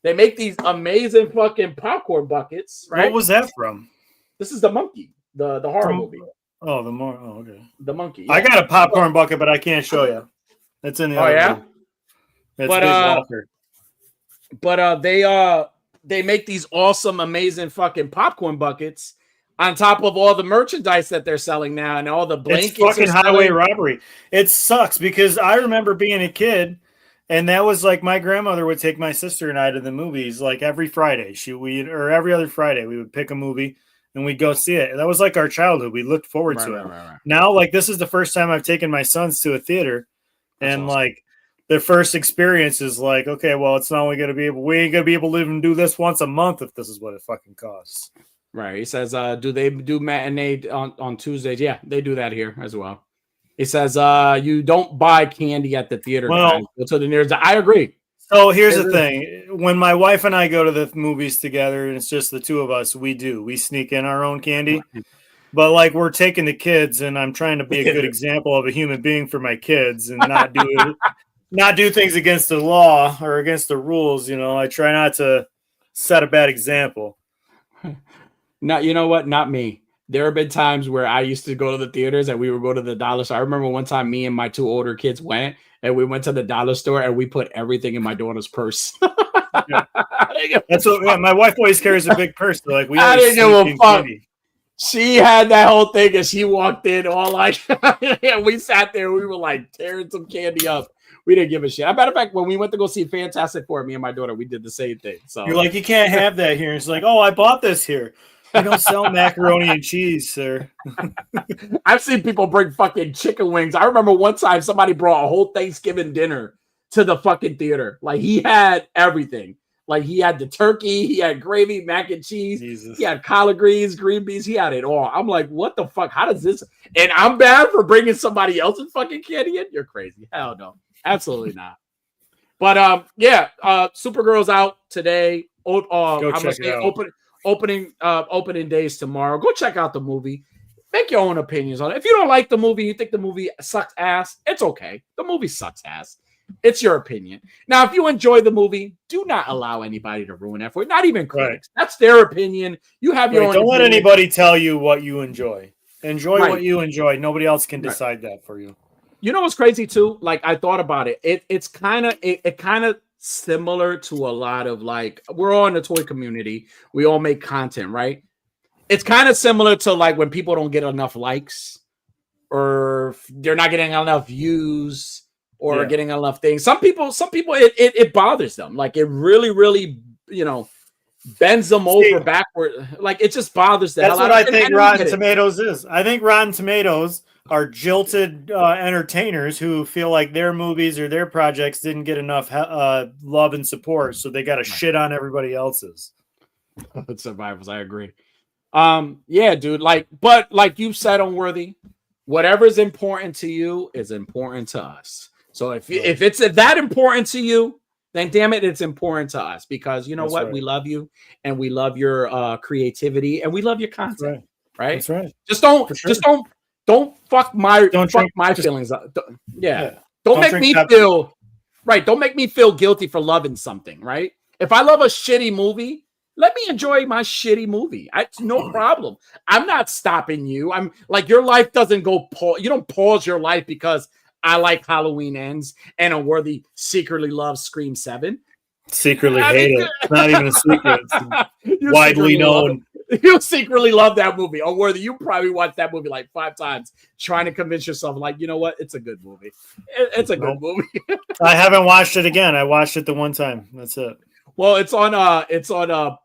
They make these amazing fucking popcorn buckets, right? What was that from? This is the monkey, the horror movie. Oh, okay. The monkey. Yeah. I got a popcorn bucket, but I can't show you. It's in the other room. But they make these awesome, amazing fucking popcorn buckets on top of all the merchandise that they're selling now and all the blankets. It's fucking highway robbery. It sucks because I remember being a kid and that was like my grandmother would take my sister and I to the movies like every Friday. Or every other Friday we would pick a movie and we'd go see it. That was like our childhood. We looked forward to it. Right. Now, like this is the first time I've taken my sons to a theater and awesome. Like their first experience is like, okay, well, we ain't going to be able to even do this once a month if this is what it fucking costs. Right. He says, do they do matinee on Tuesdays? Yeah, they do that here as well. He says, you don't buy candy at the theater. Well, go to the nearest. I agree. So here's the thing. When my wife and I go to the movies together and it's just the two of us, we sneak in our own candy. But like we're taking the kids and I'm trying to be a good example of a human being for my kids and not do things against the law or against the rules. You know, I try not to set a bad example. No, you know what? Not me. There have been times where I used to go to the theaters and we would go to the dollar store. I remember one time me and my 2 older kids went and we went to the dollar store and we put everything in my daughter's purse. Yeah. That's what my wife always carries a big purse. So like I didn't give a fuck. Candy. She had that whole thing and she walked in all like, and we sat there. We were like tearing some candy up. We didn't give a shit. As a matter of fact, when we went to go see Fantastic Four, me and my daughter, we did the same thing. So you're like, you can't have that here. It's like, oh, I bought this here. We don't sell macaroni and cheese, sir. I've seen people bring fucking chicken wings. I remember one time somebody brought a whole Thanksgiving dinner to the fucking theater. Like he had everything. Like he had the turkey, he had gravy, mac and cheese, Jesus. He had collard greens, green beans, he had it all. I'm like, what the fuck? How does this? And I'm bad for bringing somebody else's fucking candy in? You're crazy. Hell no. Absolutely not. But yeah, Supergirl's out today. Go I'm check gonna say opening days tomorrow. Go check out the movie. Make your own opinions on it. If you don't like the movie, you think the movie sucks ass, it's okay. The movie sucks ass. It's your opinion. Now, if you enjoy the movie, do not allow anybody to ruin it for you. Not even critics. Right. That's their opinion. You have your own Don't opinion. let anybody tell you what you enjoy. Enjoy what you enjoy. Nobody else can decide that for you. You know what's crazy too? Like I thought about it. It's kind of similar to a lot of like we're all in the toy community. We all make content, right? It's kind of similar to like when people don't get enough likes or they're not getting enough views or getting enough things. Some people it bothers them. Like it really, bends them over backward. Like it just bothers them. That's what I think Rotten Tomatoes is. I think Rotten Tomatoes are jilted entertainers who feel like their movies or their projects didn't get enough love and support, so they got to shit on everybody else's. Survivors, I agree. Yeah, dude. But like you said, Unworthy, whatever's important to you is important to us. So if it's that important to you, then damn it, it's important to us because you know what? We love you and we love your creativity and we love your content. Right? That's right. Just don't fuck my feelings up. Don't make me feel right. Don't make me feel guilty for loving something, right? If I love a shitty movie, let me enjoy my shitty movie. It's no problem. I'm not stopping you. I'm like your life doesn't go you don't pause your life because I like Halloween Ends and Unworthy secretly loves Scream 7. Secretly hate it. It's not even a secret. It's widely known. You secretly love that movie. Unworthy, you probably watched that movie like 5 times trying to convince yourself, like, you know what? It's a good movie. It's a good movie. I haven't watched it again. I watched it the one time. That's it. Well, it's on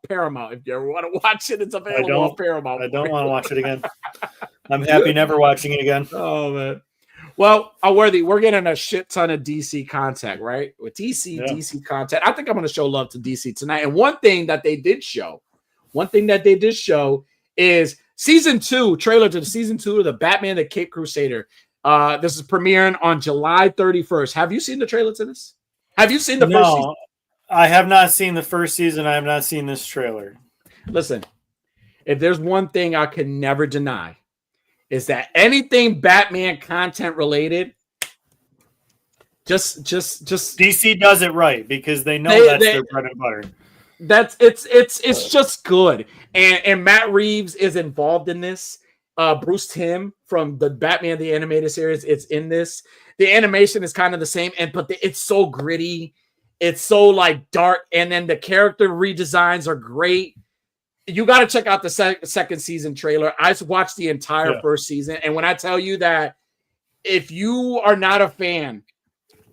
Paramount. If you ever want to watch it, it's available on Paramount. I don't want to watch it again. I'm happy never watching it again. Oh man. Well, Unworthy, we're getting a shit ton of DC content, right? With DC content. I think I'm going to show love to DC tonight. And one thing that they did show is season 2, trailer to the season 2 of the Batman the Cape Crusader. This is premiering on July 31st. Have you seen the trailer to this? Have you seen the first season? I have not seen the first season. I have not seen this trailer. Listen, if there's one thing I can never deny, is that anything Batman content related, just DC does it right because they know that's their bread and butter. It's just good, and Matt Reeves is involved in this. Bruce Timm from the Batman the Animated Series, it's in this. The animation is kind of the same, but it's so gritty, it's so like dark, and then the character redesigns are great. You got to check out the second season trailer. I watched the entire first season. And when I tell you that if you are not a fan,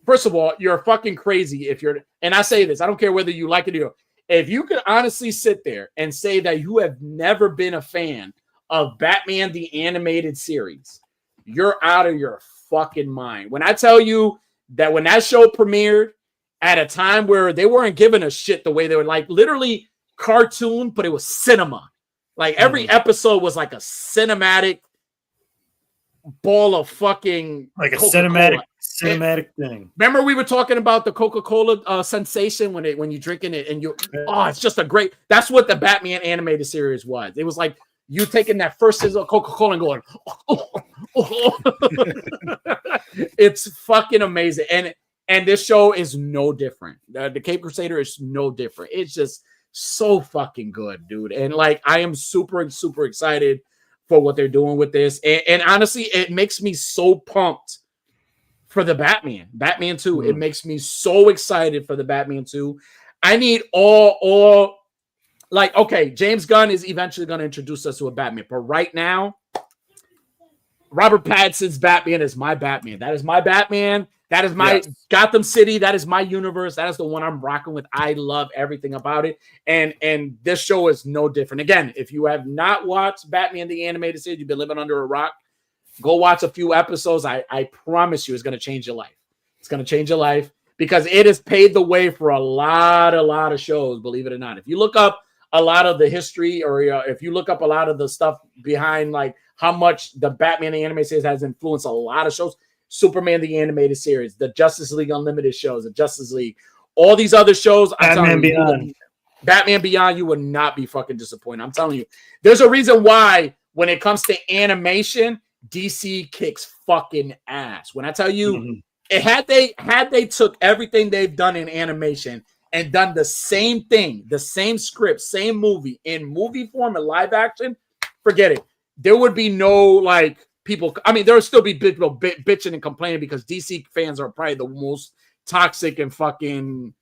first of all, you're fucking crazy. And I say this, I don't care whether you like it or not. If you could honestly sit there and say that you have never been a fan of Batman, the Animated Series, you're out of your fucking mind. When I tell you that when that show premiered at a time where they weren't giving a shit the way they were like literally cartoon, but it was cinema. Like every episode was like a cinematic ball of fucking like a Coca-Cola. cinematic thing. Remember we were talking about the Coca-Cola sensation when you're drinking it and it's just a great. That's what the Batman animated series was. It was like you taking that first sizzle of Coca-Cola and going, it's fucking amazing. And this show is no different. The Cape Crusader is no different. It's just so fucking good, dude. And like I am super, super excited for what they're doing with this. And honestly, it makes me so pumped for the Batman 2. It makes me so excited for the Batman 2. I need all like, okay, James Gunn is eventually going to introduce us to a Batman, but right now, Robert Pattinson's Batman is my Batman. That is my Batman. That is my Gotham City. That is my universe. That is the one I'm rocking with. I love everything about it. And this show is no different. Again, if you have not watched Batman the Animated Series, you've been living under a rock, go watch a few episodes. I promise you it's going to change your life. It's going to change your life because it has paved the way for a lot of shows, believe it or not. If you look up a lot of the history or if you look up a lot of the stuff behind like how much the Batman the Animated Series has influenced a lot of shows, Superman the Animated Series, the Justice League Unlimited shows, the Justice League, all these other shows, Batman Beyond, you would not be fucking disappointed. I'm telling you. There's a reason why when it comes to animation, DC kicks fucking ass. When I tell you, had they took everything they've done in animation and done the same thing, the same script, same movie in movie form and live action, forget it. There would be no like people. I mean, there would still be people bitching and complaining because DC fans are probably the most toxic and fucking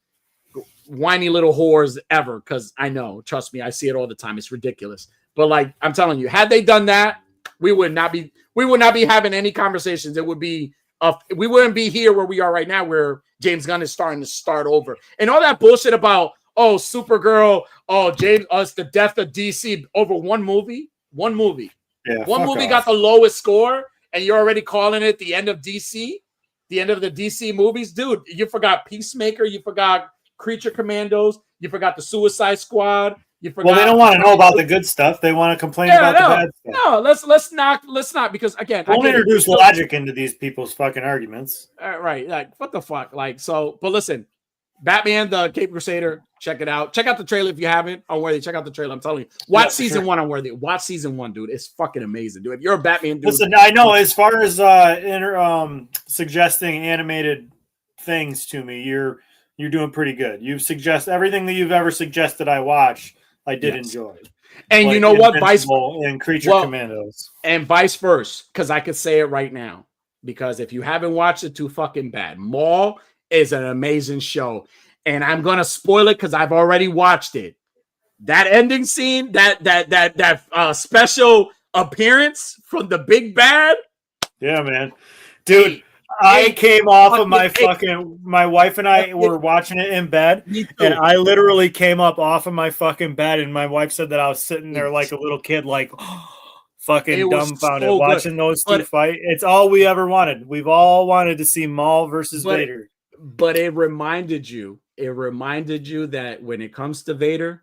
whiny little whores ever. Because I know, trust me, I see it all the time. It's ridiculous. But like I'm telling you, had they done that, we would not be having any conversations. It would be we wouldn't be here where we are right now, where James Gunn is starting to start over and all that bullshit about Supergirl, James, it's the death of DC over one movie. Yeah, one movie got the lowest score, and you're already calling it the end of DC, the end of the DC movies, dude. You forgot Peacemaker, you forgot Creature Commandos, you forgot the Suicide Squad. Well, they don't want to know about the good stuff. They want to complain about the bad stuff. No, let's not because again, don't introduce logic into these people's fucking arguments. Right, like what the fuck, like so. But listen, Batman the Cape Crusader, check it out. Check out the trailer if you haven't. Unworthy, check out the trailer. I'm telling you, watch season 1. Unworthy, watch season 1, dude. It's fucking amazing, dude. If you're a Batman dude, listen, I know as far as suggesting animated things to me, you're doing pretty good. You suggest everything that you've ever suggested I watch. I did enjoy. And like, you know what? And Creature Commandos. And vice versa, because I could say it right now. Because if you haven't watched it, too fucking bad. Maul is an amazing show. And I'm going to spoil it because I've already watched it. That ending scene, that special appearance from the big bad. Yeah, man. Dude. I came off of my wife and I were watching it in bed, and I literally came up off of my fucking bed, and my wife said that I was sitting there like a little kid, like fucking dumbfounded, watching those two fight. It's all we ever wanted. We've all wanted to see Maul versus Vader. But it reminded you that when it comes to Vader,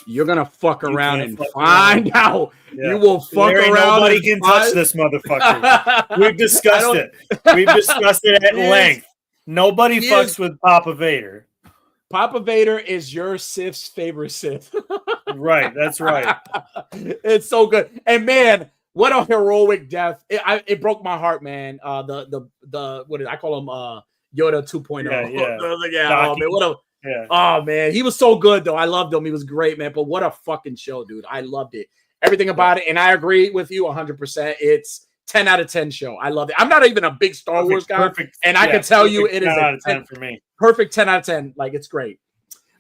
you're gonna fuck around and find out. Yeah. You will fuck around. Nobody can touch this motherfucker. We've discussed it. We've discussed it at length. Nobody fucks with Papa Vader. Papa Vader is your Sith's favorite Sith. Right, that's right. It's so good. And man, what a heroic death! It broke my heart, man. The what is I call him Yoda 2.0. Yeah. Oh man, what a. Yeah. Oh man, he was so good though. I loved him. He was great, man. But what a fucking show, dude. I loved it. Everything about it. And I agree with you 100%. It's 10 out of 10 show. I love it. I'm not even a big Star Wars guy. And I can tell you it is 10 out of 10 for me. Perfect 10 out of 10. Like it's great.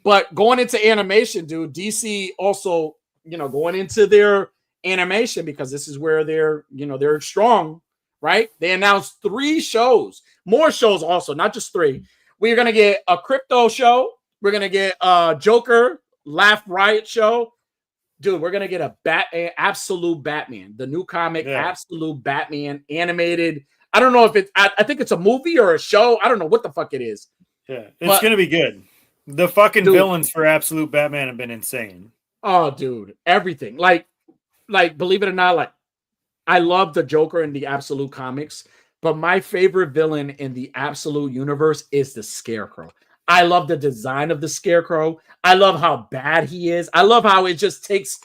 But going into animation, dude, DC also, going into their animation because this is where they're strong, right? They announced 3 shows. More shows also, not just 3. We're going to get a crypto show. We're going to get a Joker Laugh Riot show. Dude, we're going to get a Absolute Batman, the new comic, Absolute Batman animated. I don't know if it's, I think it's a movie or a show. I don't know what the fuck it is. Yeah, it's going to be good. The fucking villains for Absolute Batman have been insane. Oh, dude, everything. Like, believe it or not, like I love the Joker in the Absolute comics, but my favorite villain in the Absolute universe is the Scarecrow. I love the design of the Scarecrow. I love how bad he is. I love how it just takes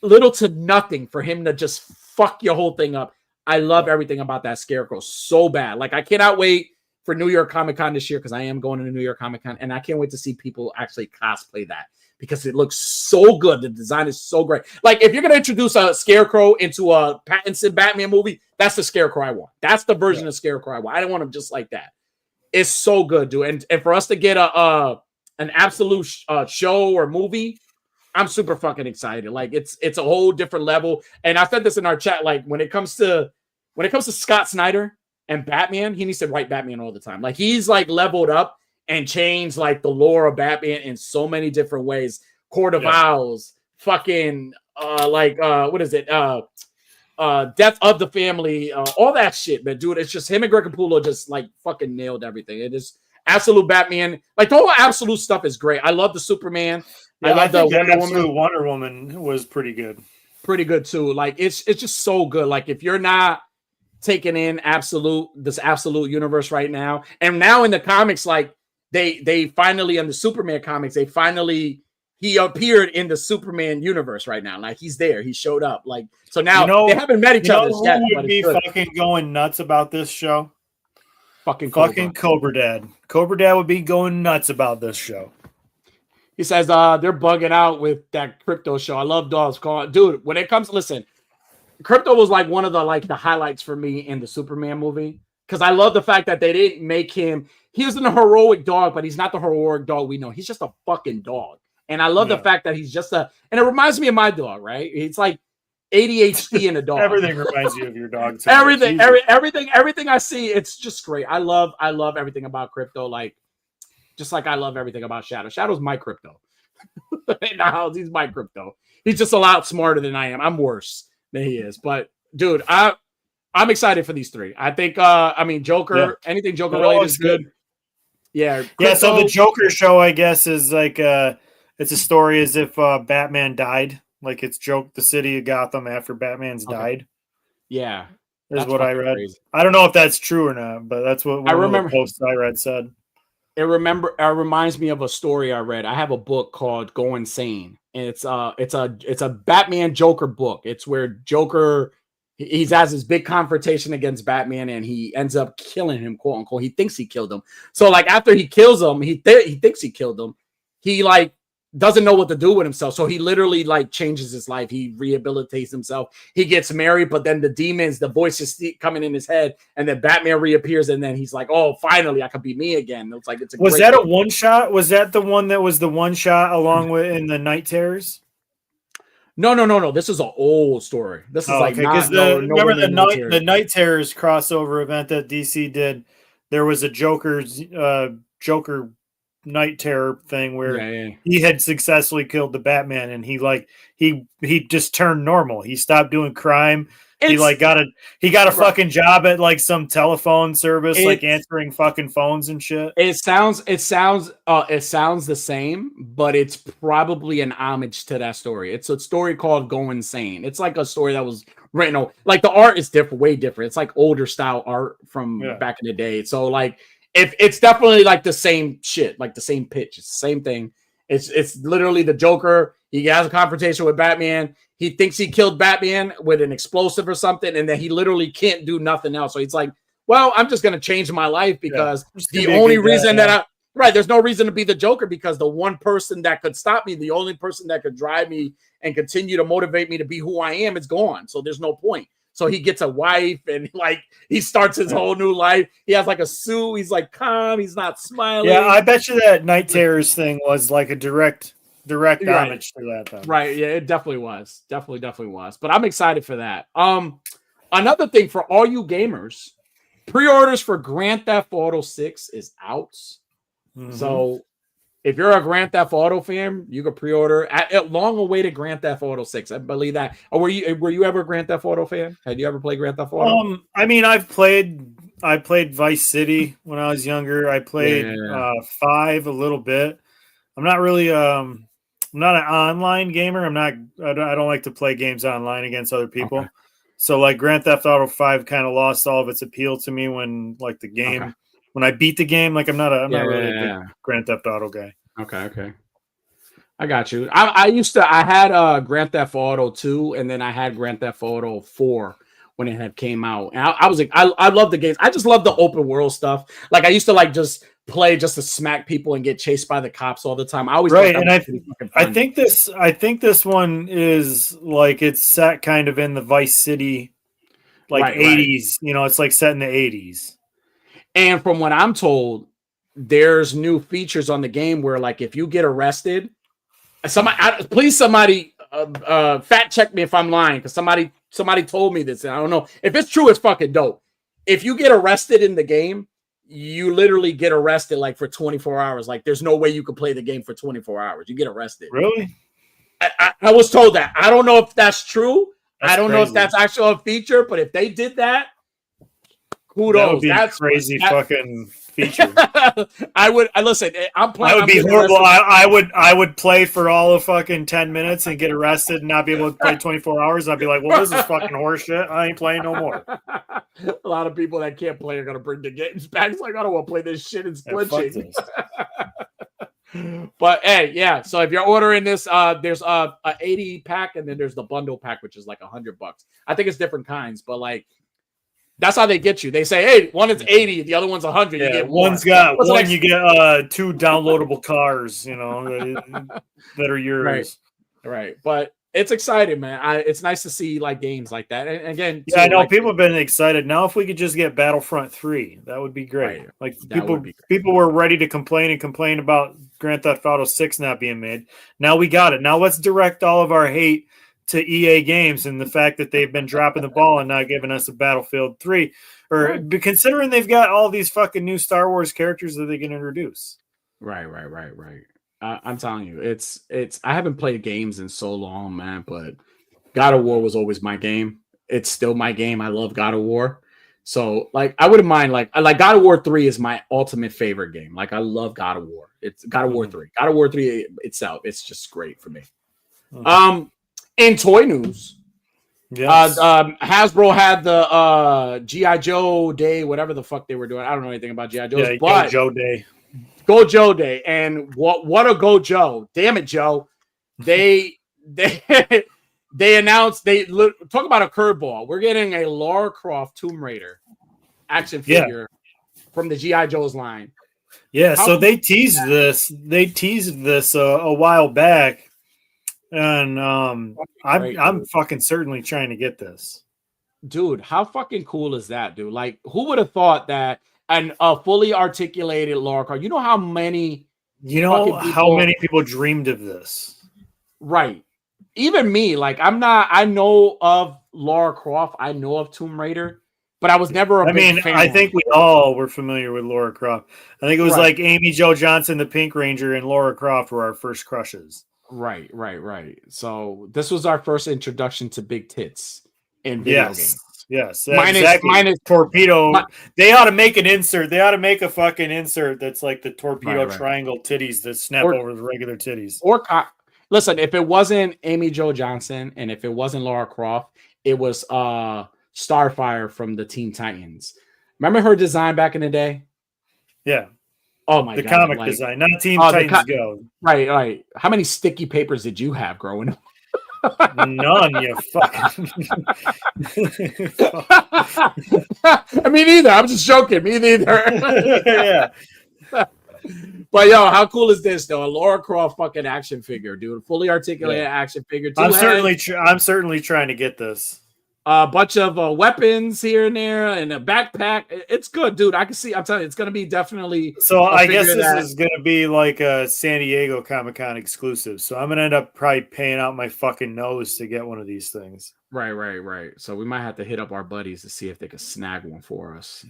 little to nothing for him to just fuck your whole thing up. I love everything about that Scarecrow so bad. Like, I cannot wait for New York Comic Con this year, because I am going to New York Comic Con, and I can't wait to see people actually cosplay that, because it looks so good. The design is so great. Like, if you're going to introduce a Scarecrow into a Pattinson Batman movie, that's the Scarecrow I want. That's the version of Scarecrow I want. I don't want him just like that. It's so good, dude. And for us to get an Absolute show or movie, I'm super fucking excited. Like, it's a whole different level. And I said this in our chat. Like, when it comes to Scott Snyder and Batman, he needs to write Batman all the time. Like, he's like leveled up and changed like the lore of Batman in so many different ways. Court of Owls, fucking what is it? Death of the Family, all that shit, man, dude. It's just him and Greg Capullo just like fucking nailed everything. It is Absolute Batman. Like, the whole Absolute stuff is great. I love the Superman. Yeah, I love the Wonder Woman was pretty good. Pretty good too. Like, it's just so good. Like, if you're not taking in this Absolute universe right now, and now in the comics, like they finally, in the Superman comics, he appeared in the Superman universe right now. Like, he's there. He showed up. Like, so now they haven't met each other yet. Who would be fucking going nuts about this show? Fucking Cobra Dad. Cobra Dad would be going nuts about this show. He says they're bugging out with that crypto show. I love dogs. Dude, when it comes, listen, crypto was like one of the highlights for me in the Superman movie, because I love the fact that they didn't make him. He was a heroic dog, but he's not the heroic dog we know. He's just a fucking dog. And I love the fact that he's just and it reminds me of my dog, right? It's like ADHD in a dog. Everything reminds you of your dog. Everything I see, it's just great. I love everything about crypto. Like, just like I love everything about Shadow. Shadow's my crypto. In the house, he's my crypto. He's just a lot smarter than I am. I'm worse than he is. But dude, I'm excited for these three. I think Joker, anything Joker related is good. Yeah. Yeah, so the Joker show, I guess, is like it's a story as if Batman died. Like, it's the city of Gotham after Batman's died. Yeah. Is what I read. Crazy. I don't know if that's true or not, but that's what one of the posts I read said. It reminds me of a story I read. I have a book called Go Insane, and it's a Batman Joker book. It's where Joker he has this big confrontation against Batman, and he ends up killing him, quote unquote. He thinks he killed him. So like, after he kills him, he thinks he killed him. He like doesn't know what to do with himself. So he literally like changes his life. He rehabilitates himself. He gets married, but then the demons, the voices coming in his head, and then Batman reappears, and then he's like, "Oh, finally, I could be me again." It's like was that a one shot? Was that the one that was the one shot along with in the Night Terrors? No. This is an old story. This is because remember the Night Terrors crossover event that DC did. There was a Joker Night Terror thing where he had successfully killed the Batman, and he just turned normal. He stopped doing crime. He got a fucking job at like some telephone service, like answering fucking phones and shit. It sounds the same, but it's probably an homage to that story. It's a story called Go Insane. It's like a story that was written. Like, the art is way different. It's like older style art from back in the day. So like, it's definitely like the same shit, like the same pitch. It's the same thing. It's literally the Joker. He has a confrontation with Batman. He thinks he killed Batman with an explosive or something, and then he literally can't do nothing else. So he's like, well, I'm just going to change my life, because the only reason there's no reason to be the Joker, because the one person that could stop me, the only person that could drive me and continue to motivate me to be who I am, is gone. So there's no point. So he gets a wife, and like, he starts his whole new life. He has like a suit. He's like calm. He's not smiling. Yeah, I bet you that Night Terrors thing was like a direct homage to that. Then. Right. Yeah, it definitely was. Definitely was. But I'm excited for that. Another thing for all you gamers, pre-orders for Grand Theft Auto 6 is out. Mm-hmm. So if you're a Grand Theft Auto fan, you can pre-order at long-awaited Grand Theft Auto 6. I believe that. Or were you ever a Grand Theft Auto fan? Had you ever played Grand Theft Auto? I mean, I played Vice City when I was younger. I played 5 a little bit. I'm not really I'm not an online gamer. I don't like to play games online against other people. Okay. So like Grand Theft Auto 5 kind of lost all of its appeal to me when like the game when I beat the game. Like I'm not really a big Grand Theft Auto guy. Okay. I got you. I had Grand Theft Auto 2 and then I had Grand Theft Auto 4 when it had came out. And I was like, I love the games. I just love the open world stuff. Like I used to like just play just to smack people and get chased by the cops all the time. I always right, and I think this one is like it's set kind of in the Vice City, like 80s. You know, it's like set in the 80s. And from what I'm told, there's new features on the game where like if you get arrested, somebody fact check me if I'm lying because somebody told me this and I don't know if it's true. It's fucking dope. If you get arrested in the game, you literally get arrested like for 24 hours. Like there's no way you can play the game for 24 hours. You get arrested. Really? I was told that. I don't know if that's true. I don't know if that's actually a feature, but if they did that, kudos. That would be a crazy fucking feature. Listen. I'm playing. That would be horrible. I would play for all of fucking 10 minutes and get arrested and not be able to play 24 hours. I'd be like, well, this is fucking horseshit. I ain't playing no more. A lot of people that can't play are gonna bring the games back. It's like I don't want to play this shit. It's glitching. But hey, yeah. So if you're ordering this, there's a 80 pack and then there's the bundle pack, which is like $100. I think it's different kinds, but like. That's how they get you. They say, "Hey, one is 80, the other one's 100." Yeah, you get one's got one. Like, you get 2 downloadable cars, you know, that are yours. Right. But it's exciting, man. It's nice to see like games like that. And again, yeah, I know people have been excited. Now, if we could just get Battlefront 3, that would be great. Right. Like people were ready to complain about Grand Theft Auto 6 not being made. Now we got it. Now let's direct all of our hate to EA Games and the fact that they've been dropping the ball and not giving us a Battlefield 3, or considering they've got all these fucking new Star Wars characters that they can introduce. Right. I'm telling you, it's. I haven't played games in so long, man. But God of War was always my game. It's still my game. I love God of War. So like, I wouldn't mind like God of War 3 is my ultimate favorite game. Like I love God of War. It's God of War 3. God of War 3 itself. It's just great for me. In toy news, yes. Hasbro had the G.I. Joe Day, whatever the fuck they were doing. I don't know anything about G.I. Joe's, but Go Joe Day, and what a Go Joe! Damn it, Joe! They announced talk about a curveball. We're getting a Lara Croft Tomb Raider action figure from the G.I. Joe's line. Yeah, so they teased this. They teased this a while back. And I'm fucking certainly trying to get this. Dude, how fucking cool is that, dude? Like, who would have thought that a fully articulated Lara Croft? You know how many people dreamed of this? Right. Even me, like I know of Lara Croft, I know of Tomb Raider, but I was never a big fan. I think we all were familiar with Lara Croft. I think it was like Amy Jo Johnson, the Pink Ranger, and Lara Croft were our first crushes. Right. So this was our first introduction to big tits in video games. Yes, minus torpedo. They ought to make an insert. They ought to make a fucking insert that's like the torpedo triangle titties that snap over the regular titties. Listen, if it wasn't Amy Jo Johnson and if it wasn't Lara Croft, it was Starfire from the Teen Titans. Remember her design back in the day? Yeah. Oh my god! The comic design, not Teen Titans Go. Right. How many sticky papers did you have growing up? None, you fucking. Me neither. I'm just joking. Me neither. Yeah. But yo, how cool is this though? A Lara Croft fucking action figure, dude. Fully articulated action figure. I'm certainly trying to get this. A bunch of weapons here and there, and a backpack. It's good, dude. I can see. I'm telling you, it's gonna be definitely. So I guess this is gonna be like a San Diego Comic-Con exclusive. So I'm gonna end up probably paying out my fucking nose to get one of these things. Right. So we might have to hit up our buddies to see if they can snag one for us.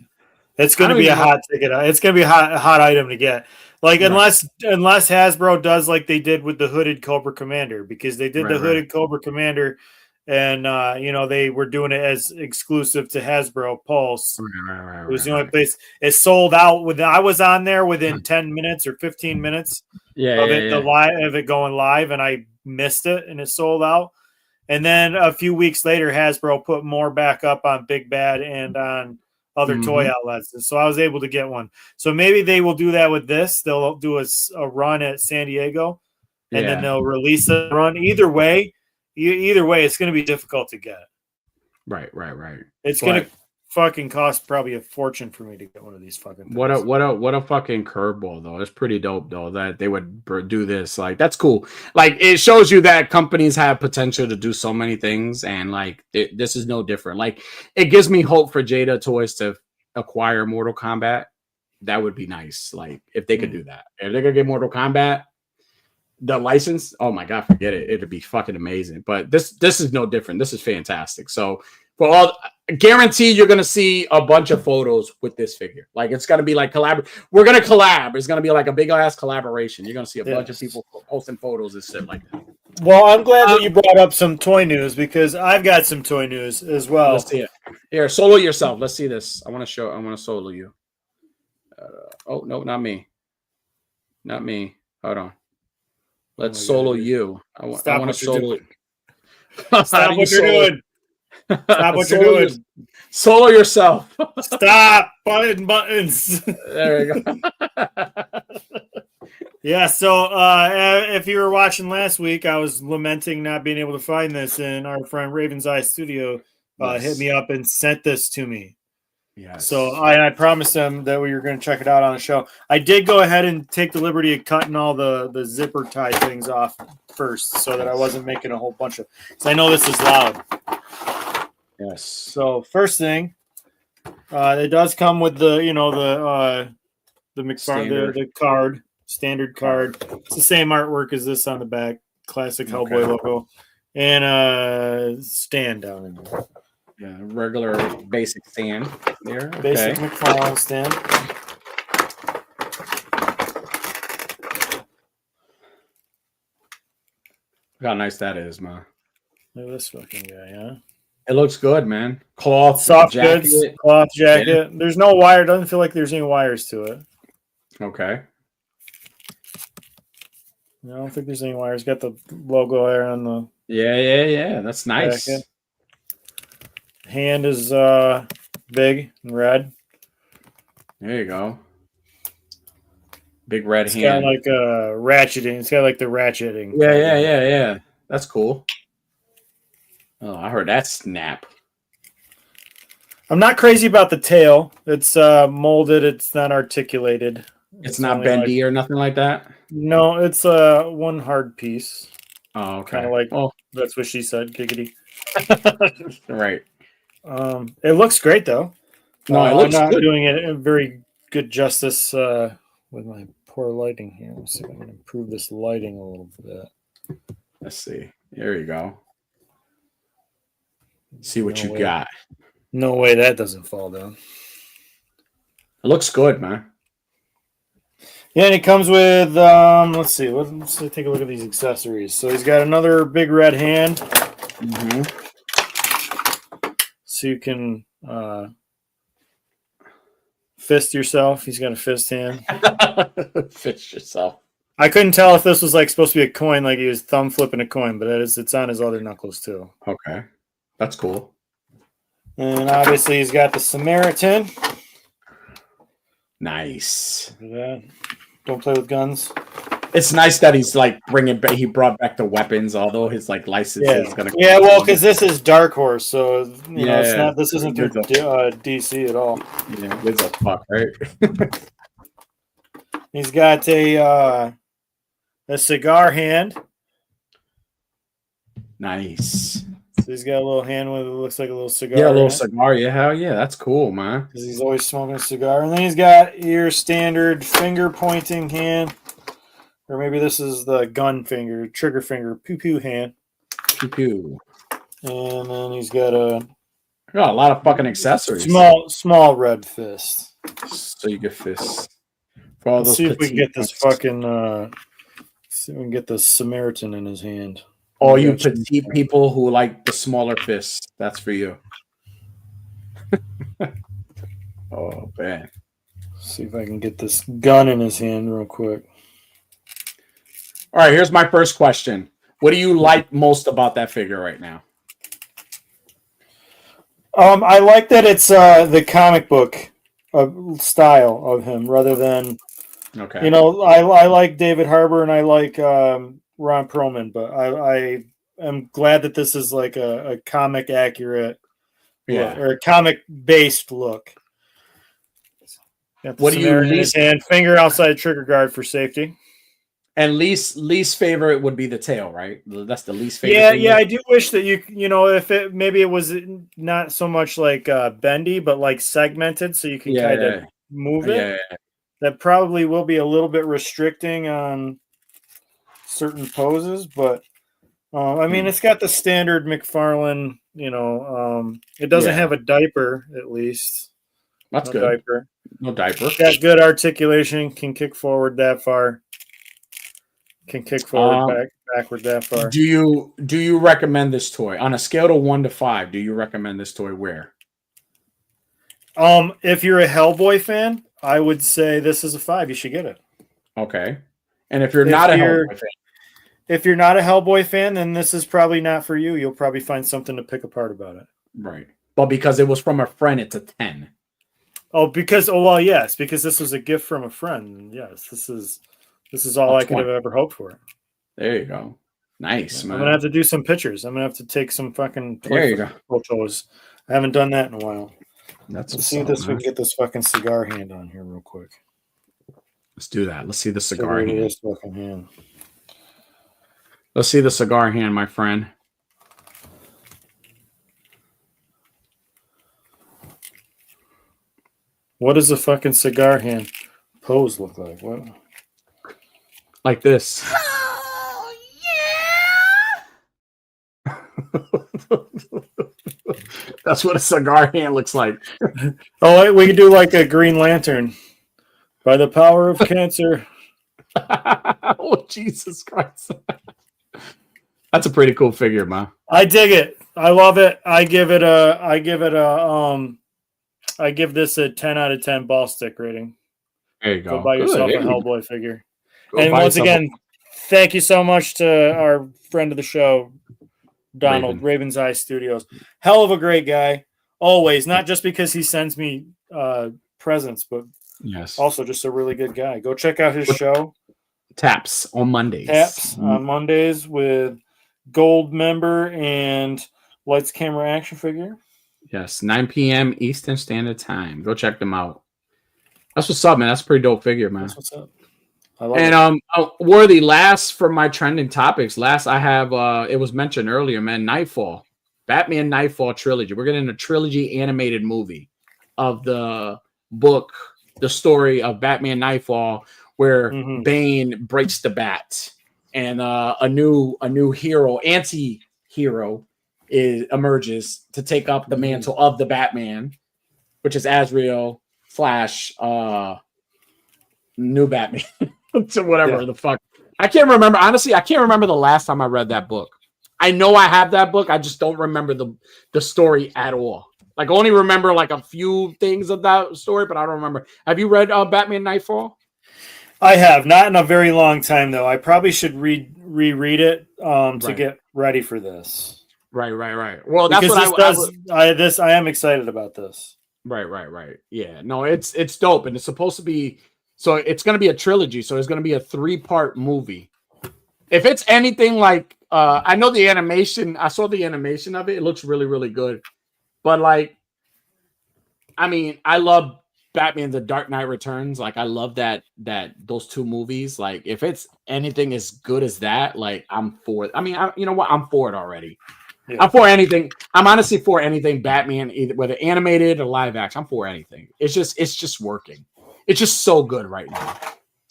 It's gonna be a hot ticket. It's gonna be a hot item to get. Like unless Hasbro does like they did with the hooded Cobra Commander, because they did the hooded Cobra Commander. And they were doing it as exclusive to Hasbro Pulse. It was the only place it sold out. I was on there within 10 minutes or 15 minutes of it going live, and I missed it, and it sold out. And then a few weeks later, Hasbro put more back up on Big Bad and on other toy outlets. And so I was able to get one. So maybe they will do that with this. They'll do a run at San Diego, and then they'll release a run. Either way, it's going to be difficult to get. Right. It's going to fucking cost probably a fortune for me to get one of these fucking things. What a fucking curveball though. It's pretty dope though that they would do this. Like that's cool. Like it shows you that companies have potential to do so many things, and like this is no different. Like it gives me hope for Jada Toys to acquire Mortal Kombat. That would be nice. Like if they could do that. If they could get Mortal Kombat, the license, oh my god, forget it. It'd be fucking amazing. But this is no different. This is fantastic. So for all, guarantee you're gonna see a bunch of photos with this figure. Like it's gonna be like we're gonna collab. It's gonna be like a big ass collaboration. You're gonna see a bunch of people posting photos and shit like that. Well, I'm glad that you brought up some toy news because I've got some toy news as well. Let's see it. Here, solo yourself. Let's see this. I want to solo you. Oh no, not me. Not me. Hold on. Let's solo you. I want to solo. Stop what you're doing. Stop what you're doing. Solo yourself. Stop button buttons. There you go. Yeah, so if you were watching last week, I was lamenting not being able to find this, and our friend Raven's Eye Studio hit me up and sent this to me. Yes. So I promised them that we were going to check it out on the show. I did go ahead and take the liberty of cutting all the zipper tie things off first so that I wasn't making a whole bunch of – because I know this is loud. Yes. So first thing, it does come with the card, standard card. It's the same artwork as this on the back, classic Hellboy logo, and a stand down in there. Yeah, regular basic stand there. Basic McFarlane stand. Look how nice that is, man. Look at this fucking guy, huh? It looks good, man. Cloth, soft jacket. goods, cloth jacket. Yeah. There's no wire. Doesn't feel like there's any wires to it. Okay. I don't think there's any wires. Got the logo there on the. Yeah. That's nice. Jacket. Hand is big and red. There you go. Big red hand. It's got like ratcheting. It's got like the ratcheting. Yeah. That's cool. Oh, I heard that snap. I'm not crazy about the tail. It's molded. It's not articulated. It's not bendy or nothing like that? No, it's one hard piece. Oh, okay. Kind of like, that's what she said, giggity. Right. It looks great, though. No, it looks I'm not good. doing it in very good justice with my poor lighting here. Let's see if I can improve this lighting a little bit. Let's see. There you go. See what you got. No way that doesn't fall down. It looks good, man. Yeah, and it comes with, let's see. Let's take a look at these accessories. So he's got another big red hand. Mm-hmm. So you can fist yourself. He's got a fist hand. Fist yourself. I couldn't tell if this was like supposed to be a coin, like he was thumb flipping a coin, but it's on his other knuckles too. Okay. That's cool. And obviously he's got the Samaritan. Nice. Look at that. Don't play with guns. It's nice that he's like he brought back the weapons, although his like license is gonna. Yeah, well, because this is Dark Horse, so you know it's not. This isn't through DC at all. Yeah, it's a fuck, right? He's got a cigar hand. Nice. So he's got a little hand with it looks like a little cigar. Yeah, a little cigar. Yeah, hell yeah, that's cool, man. Because he's always smoking a cigar. And then he's got your standard finger pointing hand. Or maybe this is the gun finger, trigger finger, pew-pew hand. Pew-pew. And then he's got a lot of fucking accessories. Small red fist. So you get fists. For all Let's those see if we can get this points. see if we can get the Samaritan in his hand. All you petite people who like the smaller fists, that's for you. Oh, man. See if I can get this gun in his hand real quick. All right, here's my first question. What do you like most about that figure right now? I like that it's the comic book style of him rather than, Okay. you know, I like David Harbour and I like Ron Perlman, but I am glad that this is like a comic accurate look, or a comic based look. What do you least and finger outside trigger guard for safety? And least favorite would be the tail, right? That's the least favorite. Yeah. I do wish that you know, if it maybe it was not so much like bendy, but like segmented, so you can kind of move it. Yeah. That probably will be a little bit restricting on certain poses, but I mean, it's got the standard McFarlane. You know, it doesn't have a diaper, at least. That's no good. Diaper. No diaper. Got good articulation. Can kick forward that far. Can kick forward backward that far. Do you recommend this toy on a scale of 1 to 5? Do you recommend this toy where? If you're a Hellboy fan, I would say this is a 5. You should get it. Okay. And if you're not a Hellboy fan, if you're not a Hellboy fan, then this is probably not for you. You'll probably find something to pick apart about it. Right. But because it was from a friend, it's a 10. Yes, because this was a gift from a friend. Yes, this is all I could have ever hoped for. There you go. Nice, man. I'm gonna have to do some pictures. I'm gonna have to take some fucking photos. I haven't done that in a while. Let's see this. We can get this fucking cigar hand on here real quick. Let's do that. Let's see the cigar hand. This fucking hand. Let's see the cigar hand, my friend. What does a fucking cigar hand pose look like? What? Like this. Oh, yeah! That's what a cigar hand looks like. Oh, we can do like a Green Lantern. By the power of cancer. Oh, Jesus Christ. That's a pretty cool figure, man. I dig it. I love it. I give this a 10 out of 10 ball stick rating. There you go. Go buy yourself a Hellboy figure. Go and once again, thank you so much to our friend of the show, Donald, Raven's Eye Studios. Hell of a great guy. Always. Not just because he sends me presents, but also just a really good guy. Go check out his show. Taps on Mondays. Taps on Mondays with Gold member and Lights, Camera, Action figure. Yes, 9 p.m. Eastern Standard Time. Go check them out. That's what's up, man. That's a pretty dope figure, man. That's what's up. I love it. Worthy, last for my trending topics. Last I have it was mentioned earlier, man. Nightfall. Batman Nightfall trilogy. We're getting a trilogy animated movie of the book, the story of Batman Nightfall, where Bane breaks the bat and a new hero, anti-hero emerges to take up the mantle of the Batman, which is Azrael / new Batman. To whatever the fuck. I can't remember. Honestly, I can't remember the last time I read that book. I know I have that book. I just don't remember the story at all. Like, I only remember like a few things of that story, but I don't remember. Have you read Batman Nightfall? I have. Not in a very long time, though. I probably should reread it to get ready for this. Right. Well, that's because what I am excited about this. Right. Yeah. No, it's dope, and it's supposed to be. So it's going to be a trilogy. So it's going to be a 3-part movie. If it's anything like, I know the animation. I saw the animation of it. It looks really, really good. But like, I mean, I love Batman: The Dark Knight Returns. Like, I love that those 2 movies. Like, if it's anything as good as that, like, I'm for it. I mean, you know what? I'm for it already. Yeah. I'm for anything. I'm honestly for anything Batman, either whether animated or live action. I'm for anything. It's just working. It's just so good right now.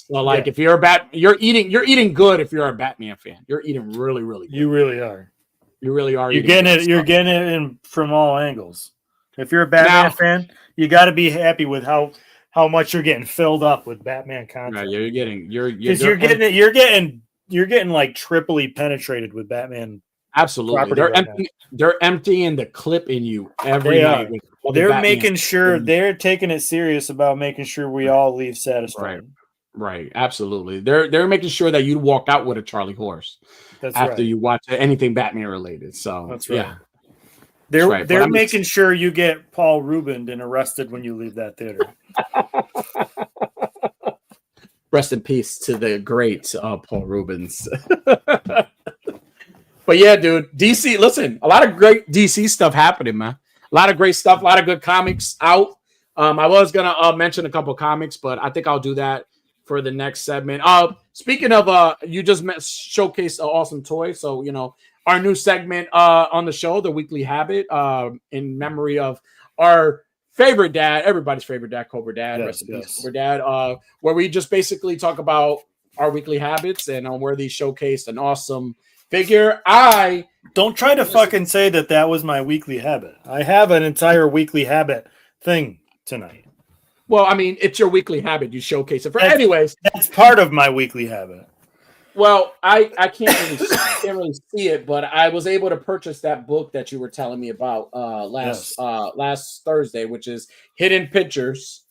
Well, like if you're you're eating good. If you're a Batman fan, you're eating really, really good. You really are. You really are. You're getting it. You're getting it in from all angles. If you're a Batman fan, you got to be happy with how much you're getting filled up with Batman content. Right, you're getting like triply penetrated with Batman. Absolutely, they're emptying the clip in you every night. They're making sure they're taking it serious about making sure we all leave satisfied. Right. Absolutely. They're making sure that you walk out with a Charlie horse after you watch anything Batman related. So that's right. Yeah. They're making sure you get Paul Rubin and arrested when you leave that theater. Rest in peace to the great Paul Rubens. But yeah, dude, DC. Listen, a lot of great DC stuff happening, man. A lot of great stuff. A lot of good comics out. I was gonna mention a couple comics, but I think I'll do that for the next segment. Speaking of, you just showcased an awesome toy, so our new segment on the show, the Weekly Habbit, in memory of our favorite dad, everybody's favorite dad, Cobra Dad, rest in peace, Cobra Dad, where we just basically talk about our weekly habits and where they showcased an awesome figure. I don't try to fucking say that was my weekly habit. I have an entire weekly habit thing tonight. Well, I mean, it's your weekly habit. You showcase it. Anyways, that's part of my weekly habit. Well, I can't really see it, but I was able to purchase that book that you were telling me about last Thursday, which is Hidden Pictures.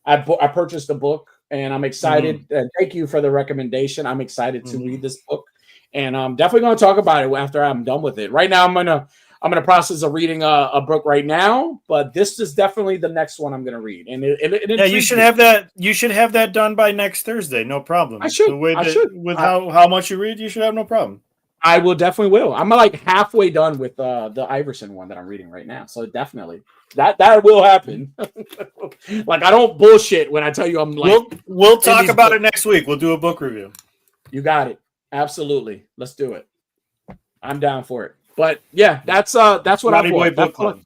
I purchased the book, and I'm excited. Thank you for the recommendation. I'm excited to read this book, and I'm definitely going to talk about it after I'm done with it. Right now, I'm gonna process of reading a book right now, but this is definitely the next one I'm gonna read. And you should have that. You should have that done by next Thursday. No problem. I should. With how much you read, you should have no problem. I will definitely will. I'm like halfway done with the Iverson one that I'm reading right now, so definitely that will happen. Like I don't bullshit when I tell you I'm like. We'll talk about it next week. We'll do a book review. You got it. Absolutely. Let's do it. I'm down for it. But yeah, that's what I bought.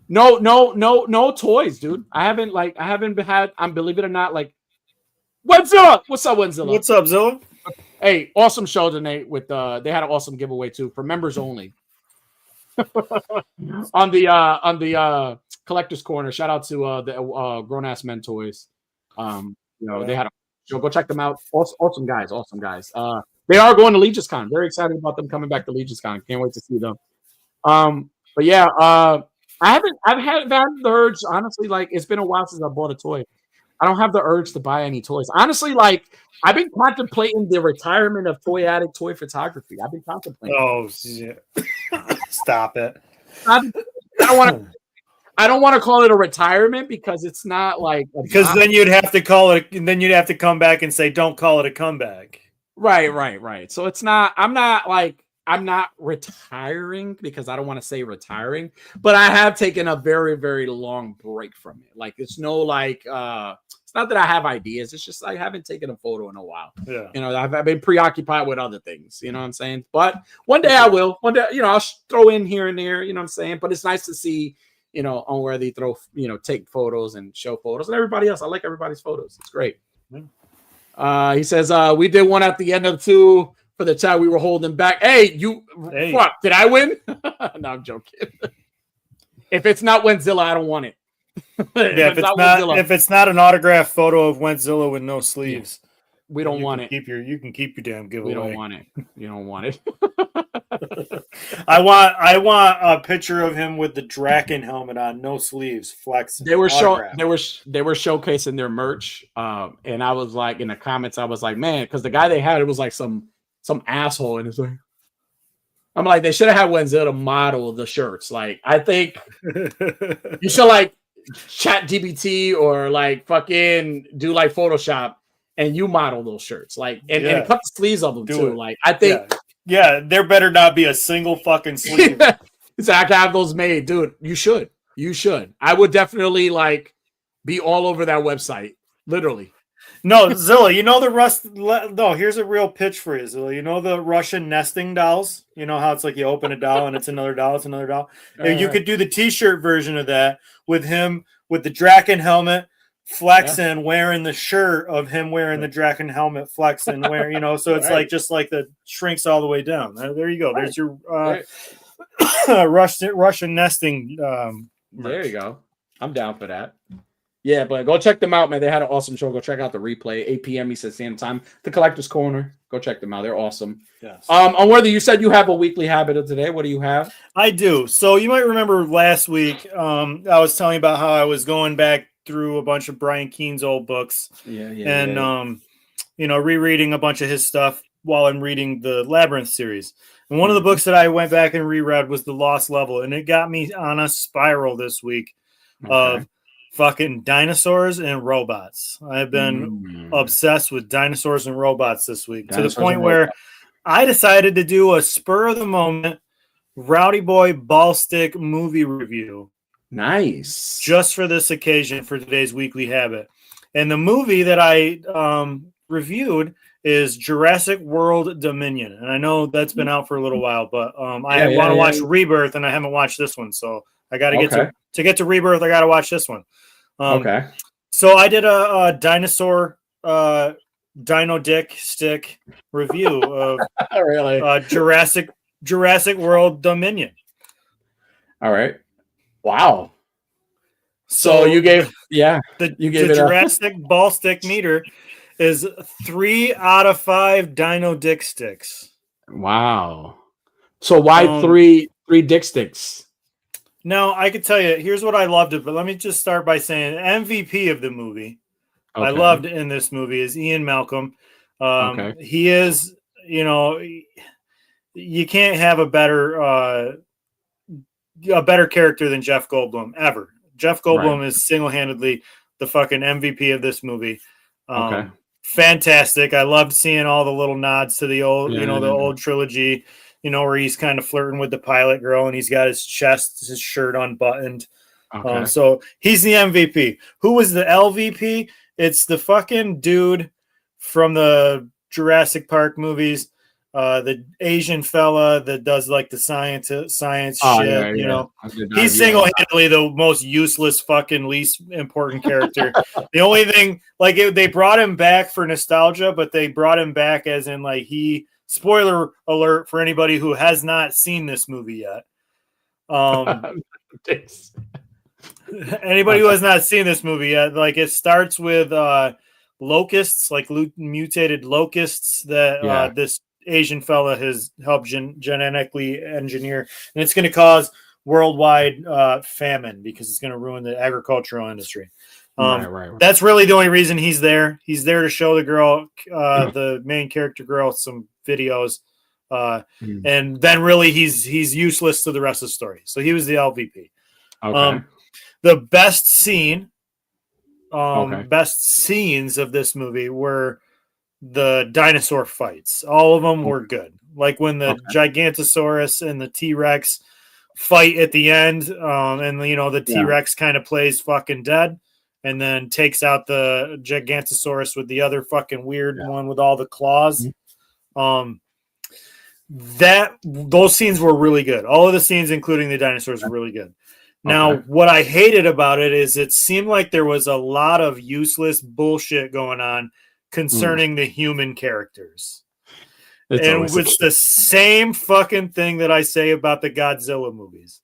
No toys, dude. I haven't had. Believe it or not, like Wenzilla. What's up, Wenzilla? What's up, Zilla? Hey, awesome show tonight. With they had an awesome giveaway too for members only. on the collector's corner. Shout out to the Grown Ass Men Toys. They had a show. Go check them out. Awesome guys. They are going to LegionsCon. Very excited about them coming back to LegionsCon. Can't wait to see them. But yeah, I've had the urge, honestly, like it's been a while since I bought a toy. I don't have the urge to buy any toys. Honestly, like I've been contemplating the retirement of Toy Addict Toy Photography. I've been contemplating. Oh shit. Stop it. I don't want to call it a retirement because it's not like then you'd have to call it, and then you'd have to come back and say, don't call it a comeback. Right. So it's not, I'm not retiring because I don't want to say retiring, but I have taken a very, very long break from it. Like it's no like it's not that I have ideas, it's just I haven't taken a photo in a while. Yeah. I've been preoccupied with other things, you know what I'm saying? But one day I will. One day, I'll throw in here and there, you know what I'm saying? But it's nice to see, on where they throw, take photos and show photos and everybody else. I like everybody's photos. It's great. Yeah. He says we did one at the end of 2 for the time we were holding back. Hey. What? Did I win? No, I'm joking. If it's not Wenzilla, I don't want it. If it's not an autographed photo of Wenzilla with no sleeves, we don't want it. You can keep your damn giveaway. We don't want it. You don't want it. I want a picture of him with the Draken helmet on, no sleeves, flexing. They were showcasing their merch, and I was like in the comments, I was like, man, because the guy they had, it was like some asshole, and it's like, I'm like, they should have had Wenzilla model the shirts. Like, I think you should like chat GBT or like fucking do like Photoshop and you model those shirts, like and cut the sleeves of them too. Like, I think. Yeah, there better not be a single fucking sleeve. So I can have those made, dude. You should. I would definitely like be all over that website, literally. No, Zilla, No, here's a real pitch for you, Zilla. You know the Russian nesting dolls? You know how it's like you open a doll and it's another doll, it's another doll? You could do the T-shirt version of that with him with the Draken helmet, flexing, wearing the shirt of him wearing the Draken helmet, flexing, so it's like just like the shrinks all the way down. There you go. There's your Russian nesting. There you go. I'm down for that. Yeah, but go check them out, man. They had an awesome show. Go check out the replay. 8 p.m. He said same time. The Collector's Corner. Go check them out. They're awesome. Yes. On whether you said you have a weekly habit of today. What do you have? I do. So you might remember last week, I was telling you about how I was going back through a bunch of Brian Keene's old books. And rereading a bunch of his stuff while I'm reading the Labyrinth series. And one of the books that I went back and reread was The Lost Level, and it got me on a spiral this week of fucking dinosaurs and robots. I've been obsessed with dinosaurs and robots this week to the point where I decided to do a spur of the moment Rowdy Boy ball stick movie review. Nice. Just for this occasion for today's Weekly Habit. And the movie that I reviewed is Jurassic World Dominion. And I know that's been out for a little while, but I want to watch Rebirth, and I haven't watched this one. So I got to get to Rebirth. I got to watch this one. So I did a dinosaur Dino Dick Stick review of Jurassic World Dominion. All right. Wow. So you gave the Jurassic ball stick meter is 3 out of 5 Dino Dick Sticks. Wow. So why three dick sticks? Now I could tell you, here's what I loved it, but let me just start by saying MVP of the movie I loved in this movie is Ian Malcolm. He is, you can't have a better character than Jeff Goldblum ever. Jeff Goldblum is single-handedly the fucking MVP of this movie. Fantastic. I loved seeing all the little nods to the old, the old trilogy, where he's kind of flirting with the pilot girl and he's got his shirt unbuttoned. So he's the MVP. Who was the LVP? It's the fucking dude from the Jurassic Park movies. The Asian fella that does like the science shit, he's single-handedly the most useless fucking least important character. The only thing, they brought him back for nostalgia, but they brought him back as in spoiler alert for anybody who has not seen this movie yet. Anybody who has not seen this movie yet, it starts with locusts, mutated locusts that this Asian fella has helped genetically engineer, and it's going to cause worldwide famine because it's going to ruin the agricultural industry. That's really the only reason he's there. He's there to show the girl, the main character girl, some videos, and then really he's useless to the rest of the story. So he was the LVP. The best scenes of this movie were the dinosaur fights. All of them were good. Like when the Gigantosaurus and the T-Rex fight at the end, and the T-Rex kind of plays fucking dead and then takes out the Gigantosaurus with the other fucking weird one with all the claws. Those scenes were really good. All of the scenes, including the dinosaurs, were really good. Now, what I hated about it is it seemed like there was a lot of useless bullshit going on concerning the human characters. It's the same fucking thing that I say about the Godzilla movies.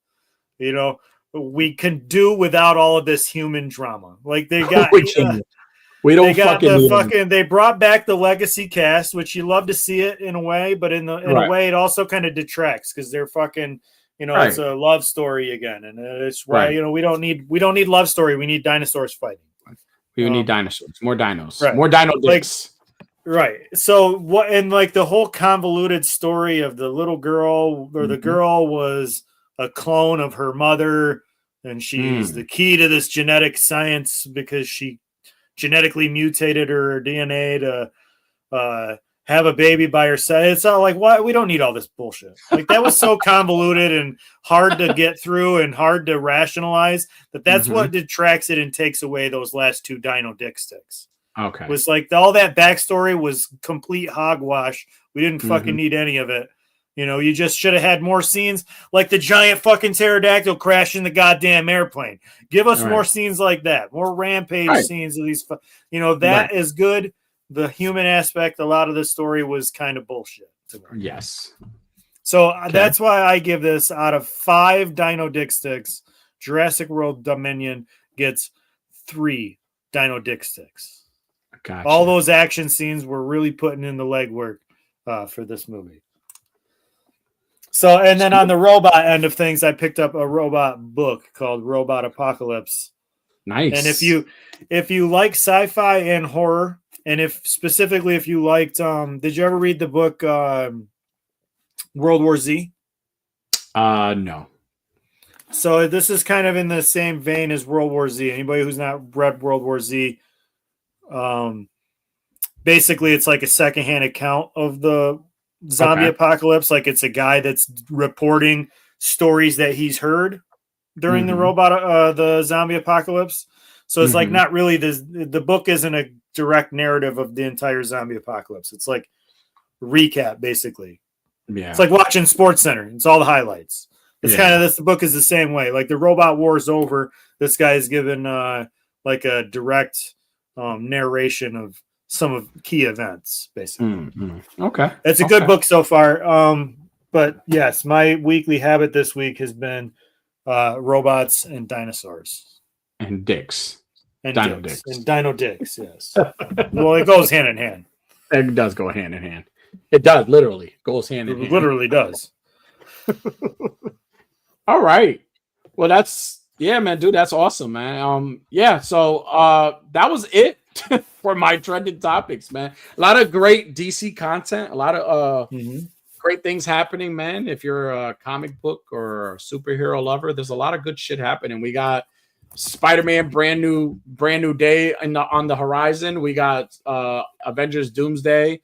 We can do without all of this human drama. They got they brought back the legacy cast, which you love to see it in a way, but in a way it also kind of detracts because they're fucking it's a love story again, and it's why we don't need love story. We need dinosaurs fighting. We need dinosaurs, more dinos, more dino dicks. So what? And the whole convoluted story of the little girl, or the girl was a clone of her mother, and she's the key to this genetic science because she genetically mutated her DNA to have a baby by herself. It's all why we don't need all this bullshit. That was so convoluted and hard to get through and hard to rationalize that's what detracts it and takes away those last 2 Dino Dick Sticks. Was all that backstory was complete hogwash. We didn't fucking need any of it. You just should have had more scenes like the giant fucking pterodactyl crashing the goddamn airplane. Give us more scenes like that. More rampage scenes of these. That is good. The human aspect, a lot of the story was kind of bullshit to me. Yes. So that's why I give this out of 5 Dino Dick Sticks. Jurassic World Dominion gets 3 Dino Dick Sticks. Gotcha. All those action scenes were really putting in the legwork for this movie. So, and then on the robot end of things, I picked up a robot book called Robot Apocalypse. Nice. And if you like sci-fi and horror, And if you liked, did you ever read the book World War Z? No. So this is kind of in the same vein as World War Z. Anybody who's not read World War Z, basically it's like a secondhand account of the zombie apocalypse. Like it's a guy that's reporting stories that he's heard during the zombie apocalypse. So it's like not really the book isn't a direct narrative of the entire zombie apocalypse. It's like recap basically. Yeah. It's like watching Sports Center. It's all the highlights. It's kind of this. The book is the same way. Like the robot war is over. This guy is given like a direct narration of some of key events, basically. Okay, it's a good book so far. But yes, my weekly habit this week has been robots and dinosaurs and dicks and dino dicks. Yes. Well, it goes hand in hand. It does go hand in hand. It does literally goes hand in hand. It literally does. All right. Well, man, dude, that's awesome, man. So that was it for my trending topics, man. A lot of great DC content, a lot of great things happening, man. If you're a comic book or a superhero lover, there's a lot of good shit happening. We got Spider-Man brand new day on the horizon. We got Avengers Doomsday.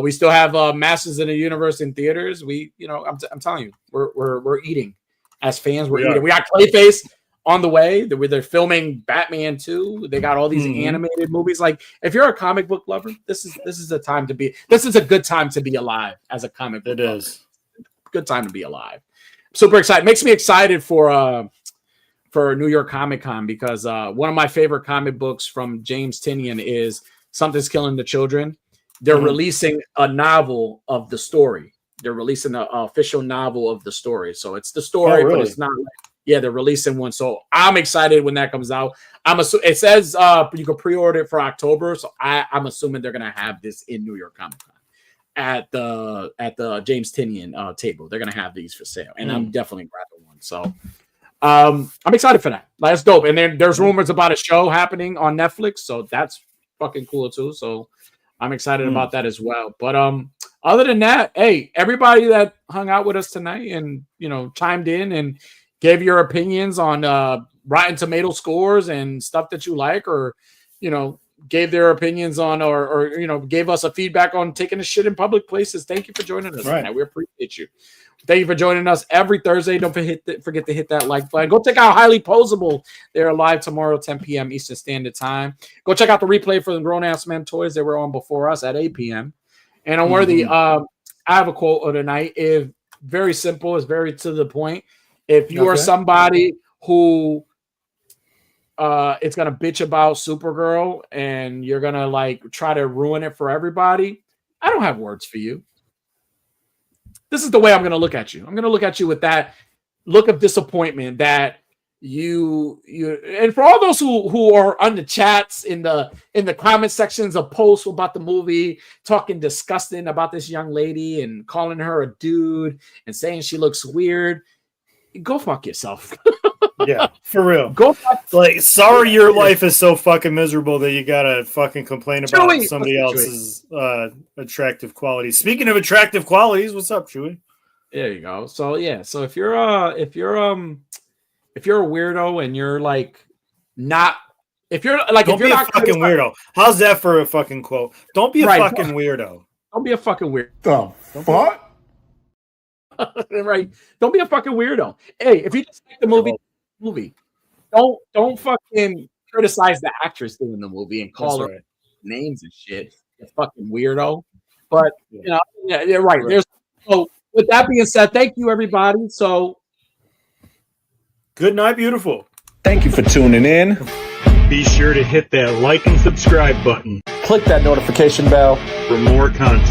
We still have Masters of the Universe in theaters. I'm telling you, we're eating. As fans, we're eating. We got Clayface on the way. They're filming Batman 2. They got all these animated movies. Like, if you're a comic book lover, this is a time to be. This is a good time to be alive as a comic book. It is good time to be alive. Super excited. Makes me excited for New York Comic Con because one of my favorite comic books from James Tynion is Something's Killing the Children. They're releasing a novel of the story. They're releasing an official novel of the story. So it's the story, but it's not. They're releasing one. So I'm excited when that comes out. It says you can pre-order it for October. So I'm assuming they're gonna have this in New York Comic Con at the James Tynion table. They're gonna have these for sale, and I'm definitely grabbing one. So I'm excited for that. That's dope. And then there's rumors about a show happening on Netflix. So that's fucking cool too. So I'm excited about that as well. But other than that, hey, everybody that hung out with us tonight and chimed in and gave your opinions on Rotten Tomato scores and stuff that you like, or gave their opinions on, or gave us a feedback on taking a shit in public places. Thank you for joining us tonight. We appreciate you. Thank you for joining us every Thursday. Don't forget to hit that like button. Go check out Highly Posable. They're live tomorrow, 10 p.m. Eastern Standard Time. Go check out the replay for the Grown Ass Men Toys. They were on before us at 8 p.m. And on Worthy, I have a quote of the night. Very simple. It's very to the point. If you are somebody who it's going to bitch about Supergirl and you're going to try to ruin it for everybody, I don't have words for you. This is the way I'm going to look at you. I'm going to look at you with that look of disappointment that you and for all those who are on the chats in the comment sections of posts about the movie, talking disgusting about this young lady and calling her a dude and saying she looks weird, go fuck yourself. Yeah, for real. Go fuck. Sorry your life is so fucking miserable that you gotta fucking complain about somebody else's attractive qualities. Speaking of attractive qualities, what's up, Chewy? There you go. So yeah, so if you're a weirdo and you're not, if you're don't be a fucking weirdo. How's that for a fucking quote? Don't be a fucking weirdo. Don't be a fucking weirdo. The fuck? Right. Don't be a fucking weirdo. Hey, if you just like the movie, don't fucking criticize the actress doing the movie and call her names and shit. You fucking weirdo. But you're right. So with that being said, thank you everybody. So good night, beautiful. Thank you for tuning in. Be sure to hit that like and subscribe button. Click that notification bell for more content.